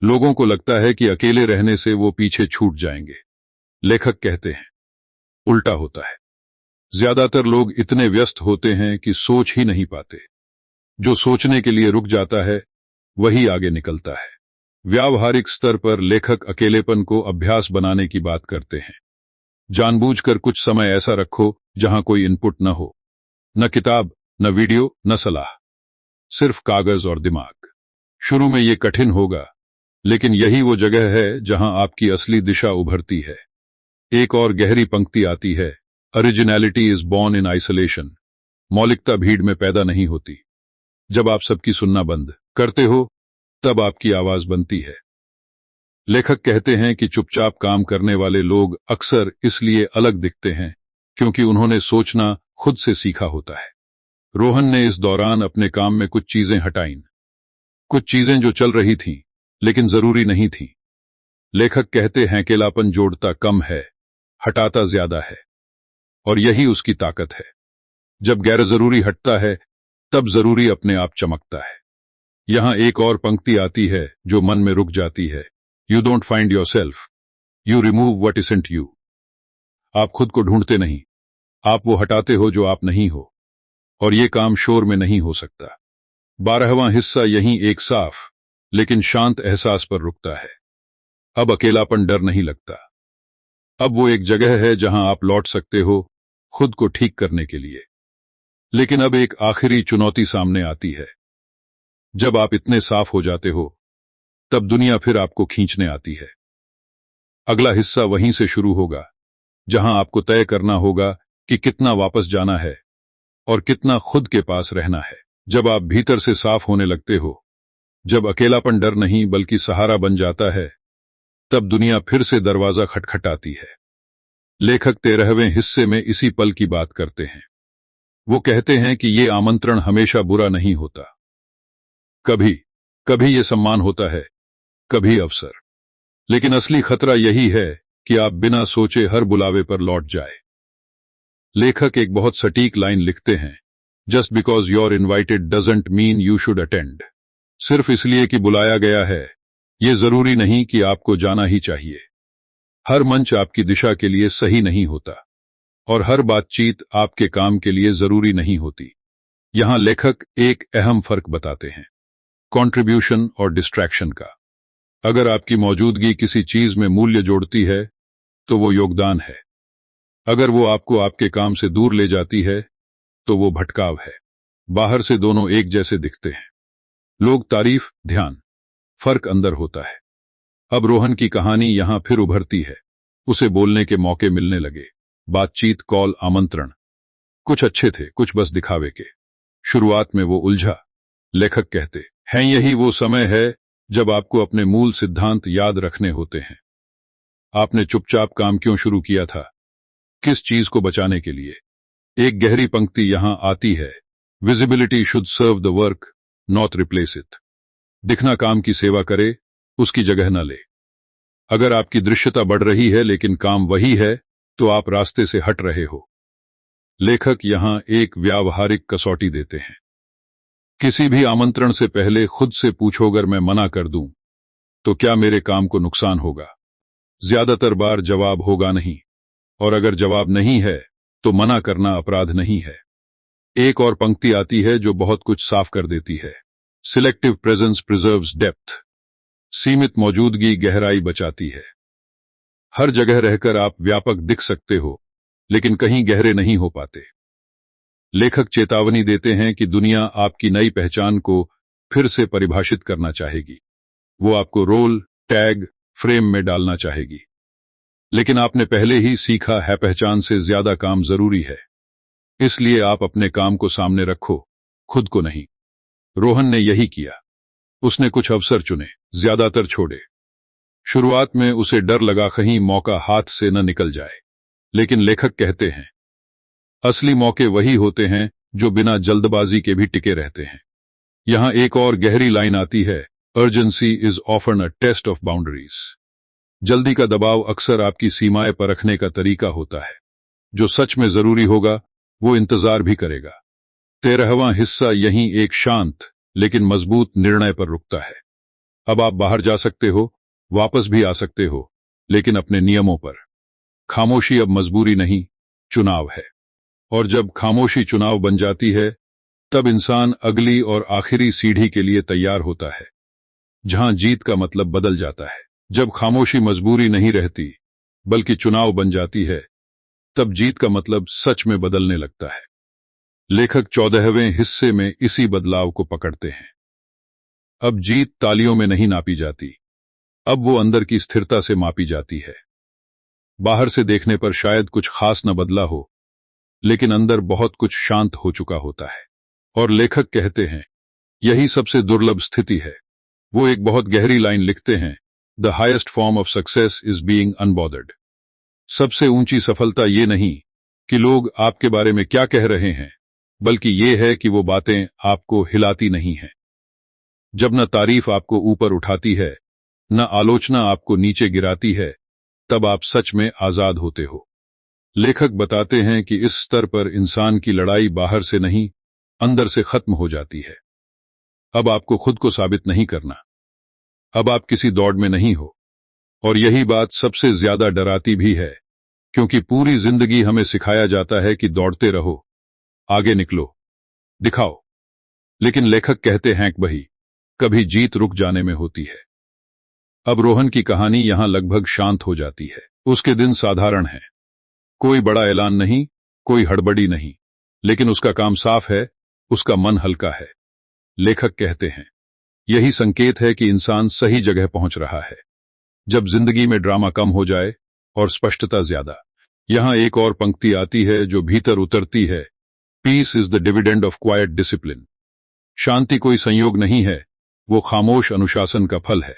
लोगों को लगता है कि अकेले रहने से वो पीछे छूट जाएंगे। लेखक कहते हैं, उल्टा होता है। ज्यादातर लोग इतने व्यस्त होते हैं कि सोच ही नहीं पाते। जो सोचने के लिए रुक जाता है वही आगे निकलता है। व्यावहारिक स्तर पर लेखक अकेलेपन को अभ्यास बनाने की बात करते हैं। जानबूझकर कुछ समय ऐसा रखो जहां कोई इनपुट न हो, न किताब, न वीडियो, न सलाह, सिर्फ कागज और दिमाग। शुरू में ये कठिन होगा, लेकिन यही वो जगह है जहां आपकी असली दिशा उभरती है। एक और गहरी पंक्ति आती है, originality is born in isolation. मौलिकता भीड़ में पैदा नहीं होती। जब आप सबकी सुनना बंद करते हो तब आपकी आवाज बनती है। लेखक कहते हैं कि चुपचाप काम करने वाले लोग अक्सर इसलिए अलग दिखते हैं क्योंकि उन्होंने सोचना खुद से सीखा होता है। रोहन ने इस दौरान अपने काम में कुछ चीजें हटाईं, कुछ चीजें जो चल रही थीं लेकिन जरूरी नहीं थीं। लेखक कहते हैं अकेलापन जोड़ता कम है, हटाता ज्यादा है, और यही उसकी ताकत है। जब गैर जरूरी हटता है तब जरूरी अपने आप चमकता है। यहां एक और पंक्ति आती है जो मन में रुक जाती है, you don't find your self, you remove what isn't you. आप खुद को ढूंढते नहीं, आप वो हटाते हो जो आप नहीं हो, और ये काम शोर में नहीं हो सकता। 12वां हिस्सा यहीं एक साफ लेकिन शांत एहसास पर रुकता है। अब अकेलापन डर नहीं लगता। अब वो एक जगह है जहां आप लौट सकते हो खुद को ठीक करने के लिए। लेकिन अब एक आखिरी चुनौती सामने आती है। जब आप इतने साफ हो जाते हो तब दुनिया फिर आपको खींचने आती है। अगला हिस्सा वहीं से शुरू होगा, जहां आपको तय करना होगा कि कितना वापस जाना है और कितना खुद के पास रहना है। जब आप भीतर से साफ होने लगते हो, जब अकेलापन डर नहीं बल्कि सहारा बन जाता है, तब दुनिया फिर से दरवाजा खटखटाती है। लेखक 13वें हिस्से में इसी पल की बात करते हैं। वो कहते हैं कि ये आमंत्रण हमेशा बुरा नहीं होता। कभी कभी ये सम्मान होता है, कभी अवसर। लेकिन असली खतरा यही है कि आप बिना सोचे हर बुलावे पर लौट जाए। लेखक एक बहुत सटीक लाइन लिखते हैं, just because you are invited doesn't mean you should attend. सिर्फ इसलिए कि बुलाया गया है, ये जरूरी नहीं कि आपको जाना ही चाहिए। हर मंच आपकी दिशा के लिए सही नहीं होता, और हर बातचीत आपके काम के लिए जरूरी नहीं होती। यहां लेखक एक अहम फर्क बताते हैं, कंट्रीब्यूशन और डिस्ट्रैक्शन का। अगर आपकी मौजूदगी किसी चीज में मूल्य जोड़ती है तो वो योगदान है। अगर वो आपको आपके काम से दूर ले जाती है तो वो भटकाव है। बाहर से दोनों एक जैसे दिखते हैं, लोग तारीफ, ध्यान, फर्क अंदर होता है। अब रोहन की कहानी यहां फिर उभरती है। उसे बोलने के मौके मिलने लगे, बातचीत, कॉल, आमंत्रण, कुछ अच्छे थे, कुछ बस दिखावे के। शुरुआत में वो उलझा। लेखक कहते हैं यही वो समय है जब आपको अपने मूल सिद्धांत याद रखने होते हैं। आपने चुपचाप काम क्यों शुरू किया था, किस चीज को बचाने के लिए। एक गहरी पंक्ति यहां आती है, visibility should serve the work not replace it. दिखना काम की सेवा करे, उसकी जगह न ले। अगर आपकी दृश्यता बढ़ रही है लेकिन काम वही है, तो आप रास्ते से हट रहे हो। लेखक यहां एक व्यावहारिक कसौटी देते हैं। किसी भी आमंत्रण से पहले खुद से पूछो, अगर मैं मना कर दूं तो क्या मेरे काम को नुकसान होगा। ज्यादातर बार जवाब होगा नहीं, और अगर जवाब नहीं है तो मना करना अपराध नहीं है। एक और पंक्ति आती है जो बहुत कुछ साफ कर देती है, सिलेक्टिव प्रेजेंस प्रिजर्व्स डेप्थ। सीमित मौजूदगी गहराई बचाती है। हर जगह रहकर आप व्यापक दिख सकते हो, लेकिन कहीं गहरे नहीं हो पाते। लेखक चेतावनी देते हैं कि दुनिया आपकी नई पहचान को फिर से परिभाषित करना चाहेगी। वो आपको रोल, टैग, फ्रेम में डालना चाहेगी। लेकिन आपने पहले ही सीखा है, पहचान से ज्यादा काम जरूरी है। इसलिए आप अपने काम को सामने रखो, खुद को नहीं। रोहन ने यही किया। उसने कुछ अवसर चुने, ज्यादातर छोड़े। शुरुआत में उसे डर लगा कहीं मौका हाथ से न निकल जाए। लेकिन लेखक कहते हैं असली मौके वही होते हैं जो बिना जल्दबाजी के भी टिके रहते हैं। यहां एक और गहरी लाइन आती है, urgency is often a test of boundaries. जल्दी का दबाव अक्सर आपकी सीमाएं परखने का तरीका होता है। जो सच में जरूरी होगा वो इंतजार भी करेगा। 13वां हिस्सा यहीं एक शांत लेकिन मजबूत निर्णय पर रुकता है। अब आप बाहर जा सकते हो, वापस भी आ सकते हो, लेकिन अपने नियमों पर। खामोशी अब मजबूरी नहीं, चुनाव है। और जब खामोशी चुनाव बन जाती है, तब इंसान अगली और आखिरी सीढ़ी के लिए तैयार होता है, जहां जीत का मतलब बदल जाता है। जब खामोशी मजबूरी नहीं रहती बल्कि चुनाव बन जाती है, तब जीत का मतलब सच में बदलने लगता है। लेखक 14वें हिस्से में इसी बदलाव को पकड़ते हैं। अब जीत तालियों में नहीं नापी जाती, अब वो अंदर की स्थिरता से मापी जाती है। बाहर से देखने पर शायद कुछ खास न बदला हो, लेकिन अंदर बहुत कुछ शांत हो चुका होता है। और लेखक कहते हैं यही सबसे दुर्लभ स्थिति है। वो एक बहुत गहरी लाइन लिखते हैं, the highest form of success is being unbothered. सबसे ऊंची सफलता ये नहीं कि लोग आपके बारे में क्या कह रहे हैं, बल्कि ये है कि वो बातें आपको हिलाती नहीं हैं। जब न तारीफ आपको ऊपर उठाती है, न आलोचना आपको नीचे गिराती है, तब आप सच में आजाद होते हो। लेखक बताते हैं कि इस स्तर पर इंसान की लड़ाई बाहर से नहीं, अंदर से खत्म हो जाती है। अब आपको खुद को साबित नहीं करना, अब आप किसी दौड़ में नहीं हो। और यही बात सबसे ज्यादा डराती भी है, क्योंकि पूरी जिंदगी हमें सिखाया जाता है कि दौड़ते रहो, आगे निकलो, दिखाओ। लेकिन लेखक कहते हैं कि कभी जीत रुक जाने में होती है। अब रोहन की कहानी यहां लगभग शांत हो जाती है। उसके दिन साधारण हैं, कोई बड़ा ऐलान नहीं, कोई हड़बड़ी नहीं, लेकिन उसका काम साफ है, उसका मन हल्का है। लेखक कहते हैं यही संकेत है कि इंसान सही जगह पहुंच रहा है। जब जिंदगी में ड्रामा कम हो जाए और स्पष्टता ज्यादा। यहां एक और पंक्ति आती है जो भीतर उतरती है, peace is the dividend of quiet discipline. शांति कोई संयोग नहीं है, वो खामोश अनुशासन का फल है।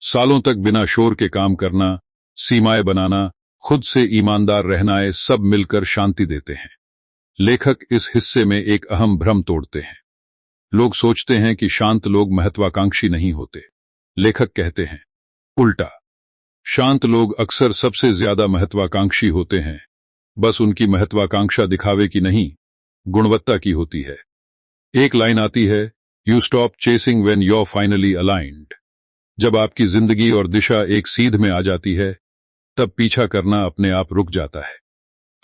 सालों तक बिना शोर के काम करना, सीमाएं बनाना, खुद से ईमानदार रहना, ये सब मिलकर शांति देते हैं। लेखक इस हिस्से में एक अहम भ्रम तोड़ते हैं। लोग सोचते हैं कि शांत लोग महत्वाकांक्षी नहीं होते। लेखक कहते हैं उल्टा, शांत लोग अक्सर सबसे ज्यादा महत्वाकांक्षी होते हैं। बस उनकी महत्वाकांक्षा दिखावे की नहीं, गुणवत्ता की होती है। एक लाइन आती है, you stop chasing when you are finally aligned. जब आपकी जिंदगी और दिशा एक सीध में आ जाती है, तब पीछा करना अपने आप रुक जाता है।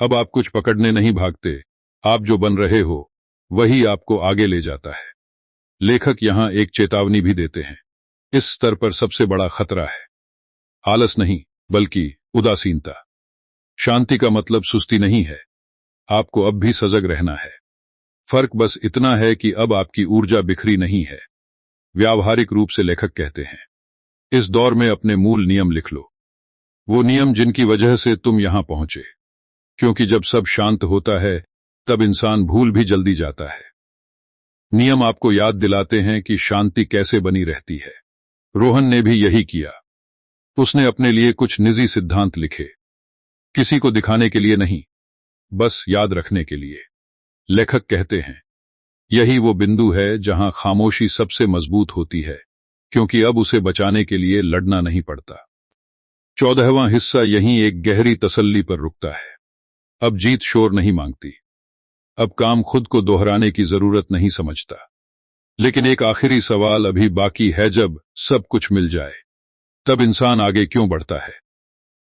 अब आप कुछ पकड़ने नहीं भागते, आप जो बन रहे हो वही आपको आगे ले जाता है। लेखक यहां एक चेतावनी भी देते हैं, इस स्तर पर सबसे बड़ा खतरा है आलस नहीं, बल्कि उदासीनता। शांति का मतलब सुस्ती नहीं है, आपको अब भी सजग रहना है। फर्क बस इतना है कि अब आपकी ऊर्जा बिखरी नहीं है। व्यावहारिक रूप से लेखक कहते हैं इस दौर में अपने मूल नियम लिख लो, वो नियम जिनकी वजह से तुम यहां पहुंचे। क्योंकि जब सब शांत होता है, तब इंसान भूल भी जल्दी जाता है। नियम आपको याद दिलाते हैं कि शांति कैसे बनी रहती है। रोहन ने भी यही किया। उसने अपने लिए कुछ निजी सिद्धांत लिखे, किसी को दिखाने के लिए नहीं, बस याद रखने के लिए। लेखक कहते हैं, यही वो बिंदु है जहां खामोशी सबसे मजबूत होती है, क्योंकि अब उसे बचाने के लिए लड़ना नहीं पड़ता। 14वां हिस्सा यहीं एक गहरी तसल्ली पर रुकता है। अब जीत शोर नहीं मांगती, अब काम खुद को दोहराने की जरूरत नहीं समझता। लेकिन एक आखिरी सवाल अभी बाकी है, जब सब कुछ मिल जाए तब इंसान आगे क्यों बढ़ता है?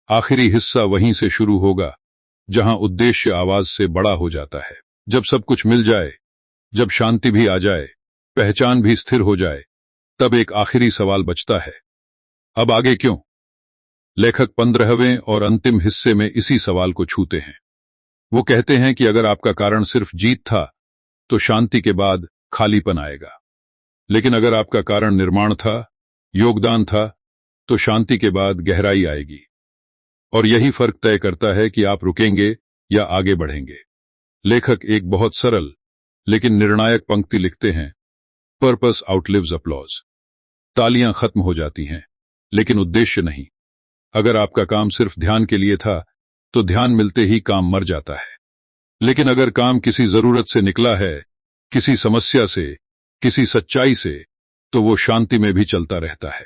आखिरी हिस्सा वहीं से शुरू होगा जहां उद्देश्य आवाज से बड़ा हो जाता है। जब सब कुछ मिल जाए, जब शांति भी आ जाए, पहचान भी स्थिर हो जाए, तब एक आखिरी सवाल बचता है, अब आगे क्यों? लेखक 15वें और अंतिम हिस्से में इसी सवाल को छूते हैं। वो कहते हैं कि अगर आपका कारण सिर्फ जीत था तो शांति के बाद खालीपन आएगा, लेकिन अगर आपका कारण निर्माण था, योगदान था, तो शांति के बाद गहराई आएगी। और यही फर्क तय करता है कि आप रुकेंगे या आगे बढ़ेंगे। लेखक एक बहुत सरल लेकिन निर्णायक पंक्ति लिखते हैं, पर्पस आउटलिव्स अपलॉज। तालियां खत्म हो जाती हैं, लेकिन उद्देश्य नहीं। अगर आपका काम सिर्फ ध्यान के लिए था तो ध्यान मिलते ही काम मर जाता है। लेकिन अगर काम किसी जरूरत से निकला है, किसी समस्या से, किसी सच्चाई से, तो वो शांति में भी चलता रहता है।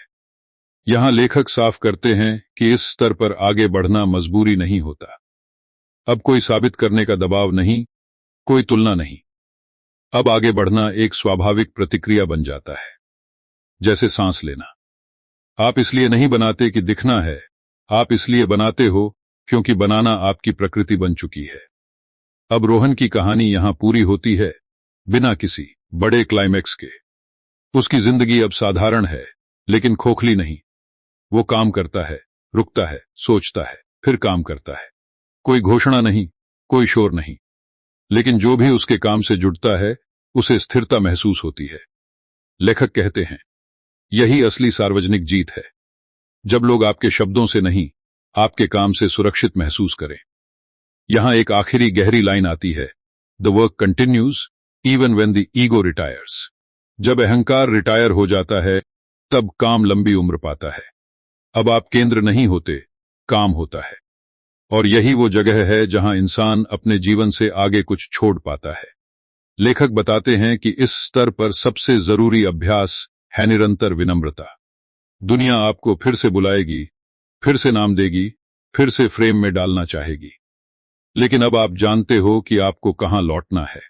यहां लेखक साफ करते हैं कि इस स्तर पर आगे बढ़ना मजबूरी नहीं होता। अब कोई साबित करने का दबाव नहीं, कोई तुलना नहीं। अब आगे बढ़ना एक स्वाभाविक प्रतिक्रिया बन जाता है, जैसे सांस लेना। आप इसलिए नहीं बनाते कि दिखना है, आप इसलिए बनाते हो क्योंकि बनाना आपकी प्रकृति बन चुकी है। अब रोहन की कहानी यहां पूरी होती है, बिना किसी बड़े क्लाइमैक्स के। उसकी जिंदगी अब साधारण है, लेकिन खोखली नहीं। वो काम करता है, रुकता है, सोचता है, फिर काम करता है। कोई घोषणा नहीं, कोई शोर नहीं, लेकिन जो भी उसके काम से जुड़ता है उसे स्थिरता महसूस होती है। लेखक कहते हैं, यही असली सार्वजनिक जीत है, जब लोग आपके शब्दों से नहीं, आपके काम से सुरक्षित महसूस करें। यहां एक आखिरी गहरी लाइन आती है, the work continues even when the ego retires. जब अहंकार रिटायर हो जाता है, तब काम लंबी उम्र पाता है। अब आप केंद्र नहीं होते, काम होता है। और यही वो जगह है जहां इंसान अपने जीवन से आगे कुछ छोड़ पाता है। लेखक बताते हैं कि इस स्तर पर सबसे जरूरी अभ्यास है निरंतर विनम्रता। दुनिया आपको फिर से बुलाएगी, फिर से नाम देगी, फिर से फ्रेम में डालना चाहेगी, लेकिन अब आप जानते हो कि आपको कहां लौटना है,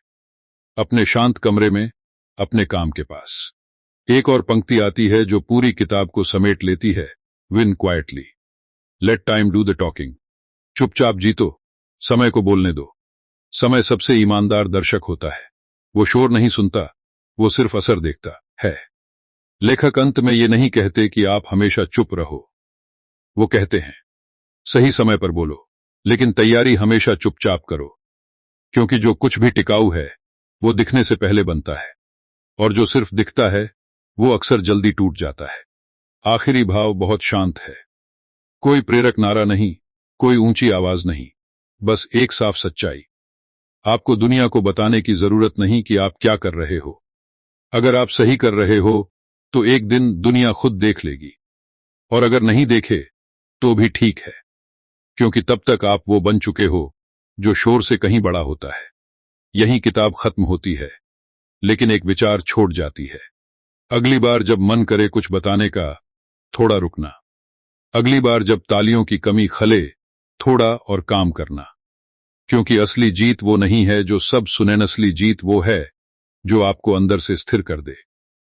अपने शांत कमरे में, अपने काम के पास। एक और पंक्ति आती है जो पूरी किताब को समेट लेती है, win quietly, let time do the talking. चुपचाप जीतो, समय को बोलने दो। समय सबसे ईमानदार दर्शक होता है, वो शोर नहीं सुनता, वो सिर्फ असर देखता है। लेखक अंत में ये नहीं कहते कि आप हमेशा चुप रहो, वो कहते हैं, सही समय पर बोलो, लेकिन तैयारी हमेशा चुपचाप करो, क्योंकि जो कुछ भी टिकाऊ है वो दिखने से पहले बनता है, और जो सिर्फ दिखता है वो अक्सर जल्दी टूट जाता है। आखिरी भाव बहुत शांत है, कोई प्रेरक नारा नहीं, कोई ऊंची आवाज नहीं, बस एक साफ सच्चाई। आपको दुनिया को बताने की जरूरत नहीं कि आप क्या कर रहे हो। अगर आप सही कर रहे हो तो एक दिन दुनिया खुद देख लेगी, और अगर नहीं देखे तो भी ठीक है, क्योंकि तब तक आप वो बन चुके हो जो शोर से कहीं बड़ा होता है। यही किताब खत्म होती है, लेकिन एक विचार छोड़ जाती है, अगली बार जब मन करे कुछ बताने का, थोड़ा रुकना। अगली बार जब तालियों की कमी खले, थोड़ा और काम करना। क्योंकि असली जीत वो नहीं है जो सब सुने, असली जीत वो है जो आपको अंदर से स्थिर कर दे।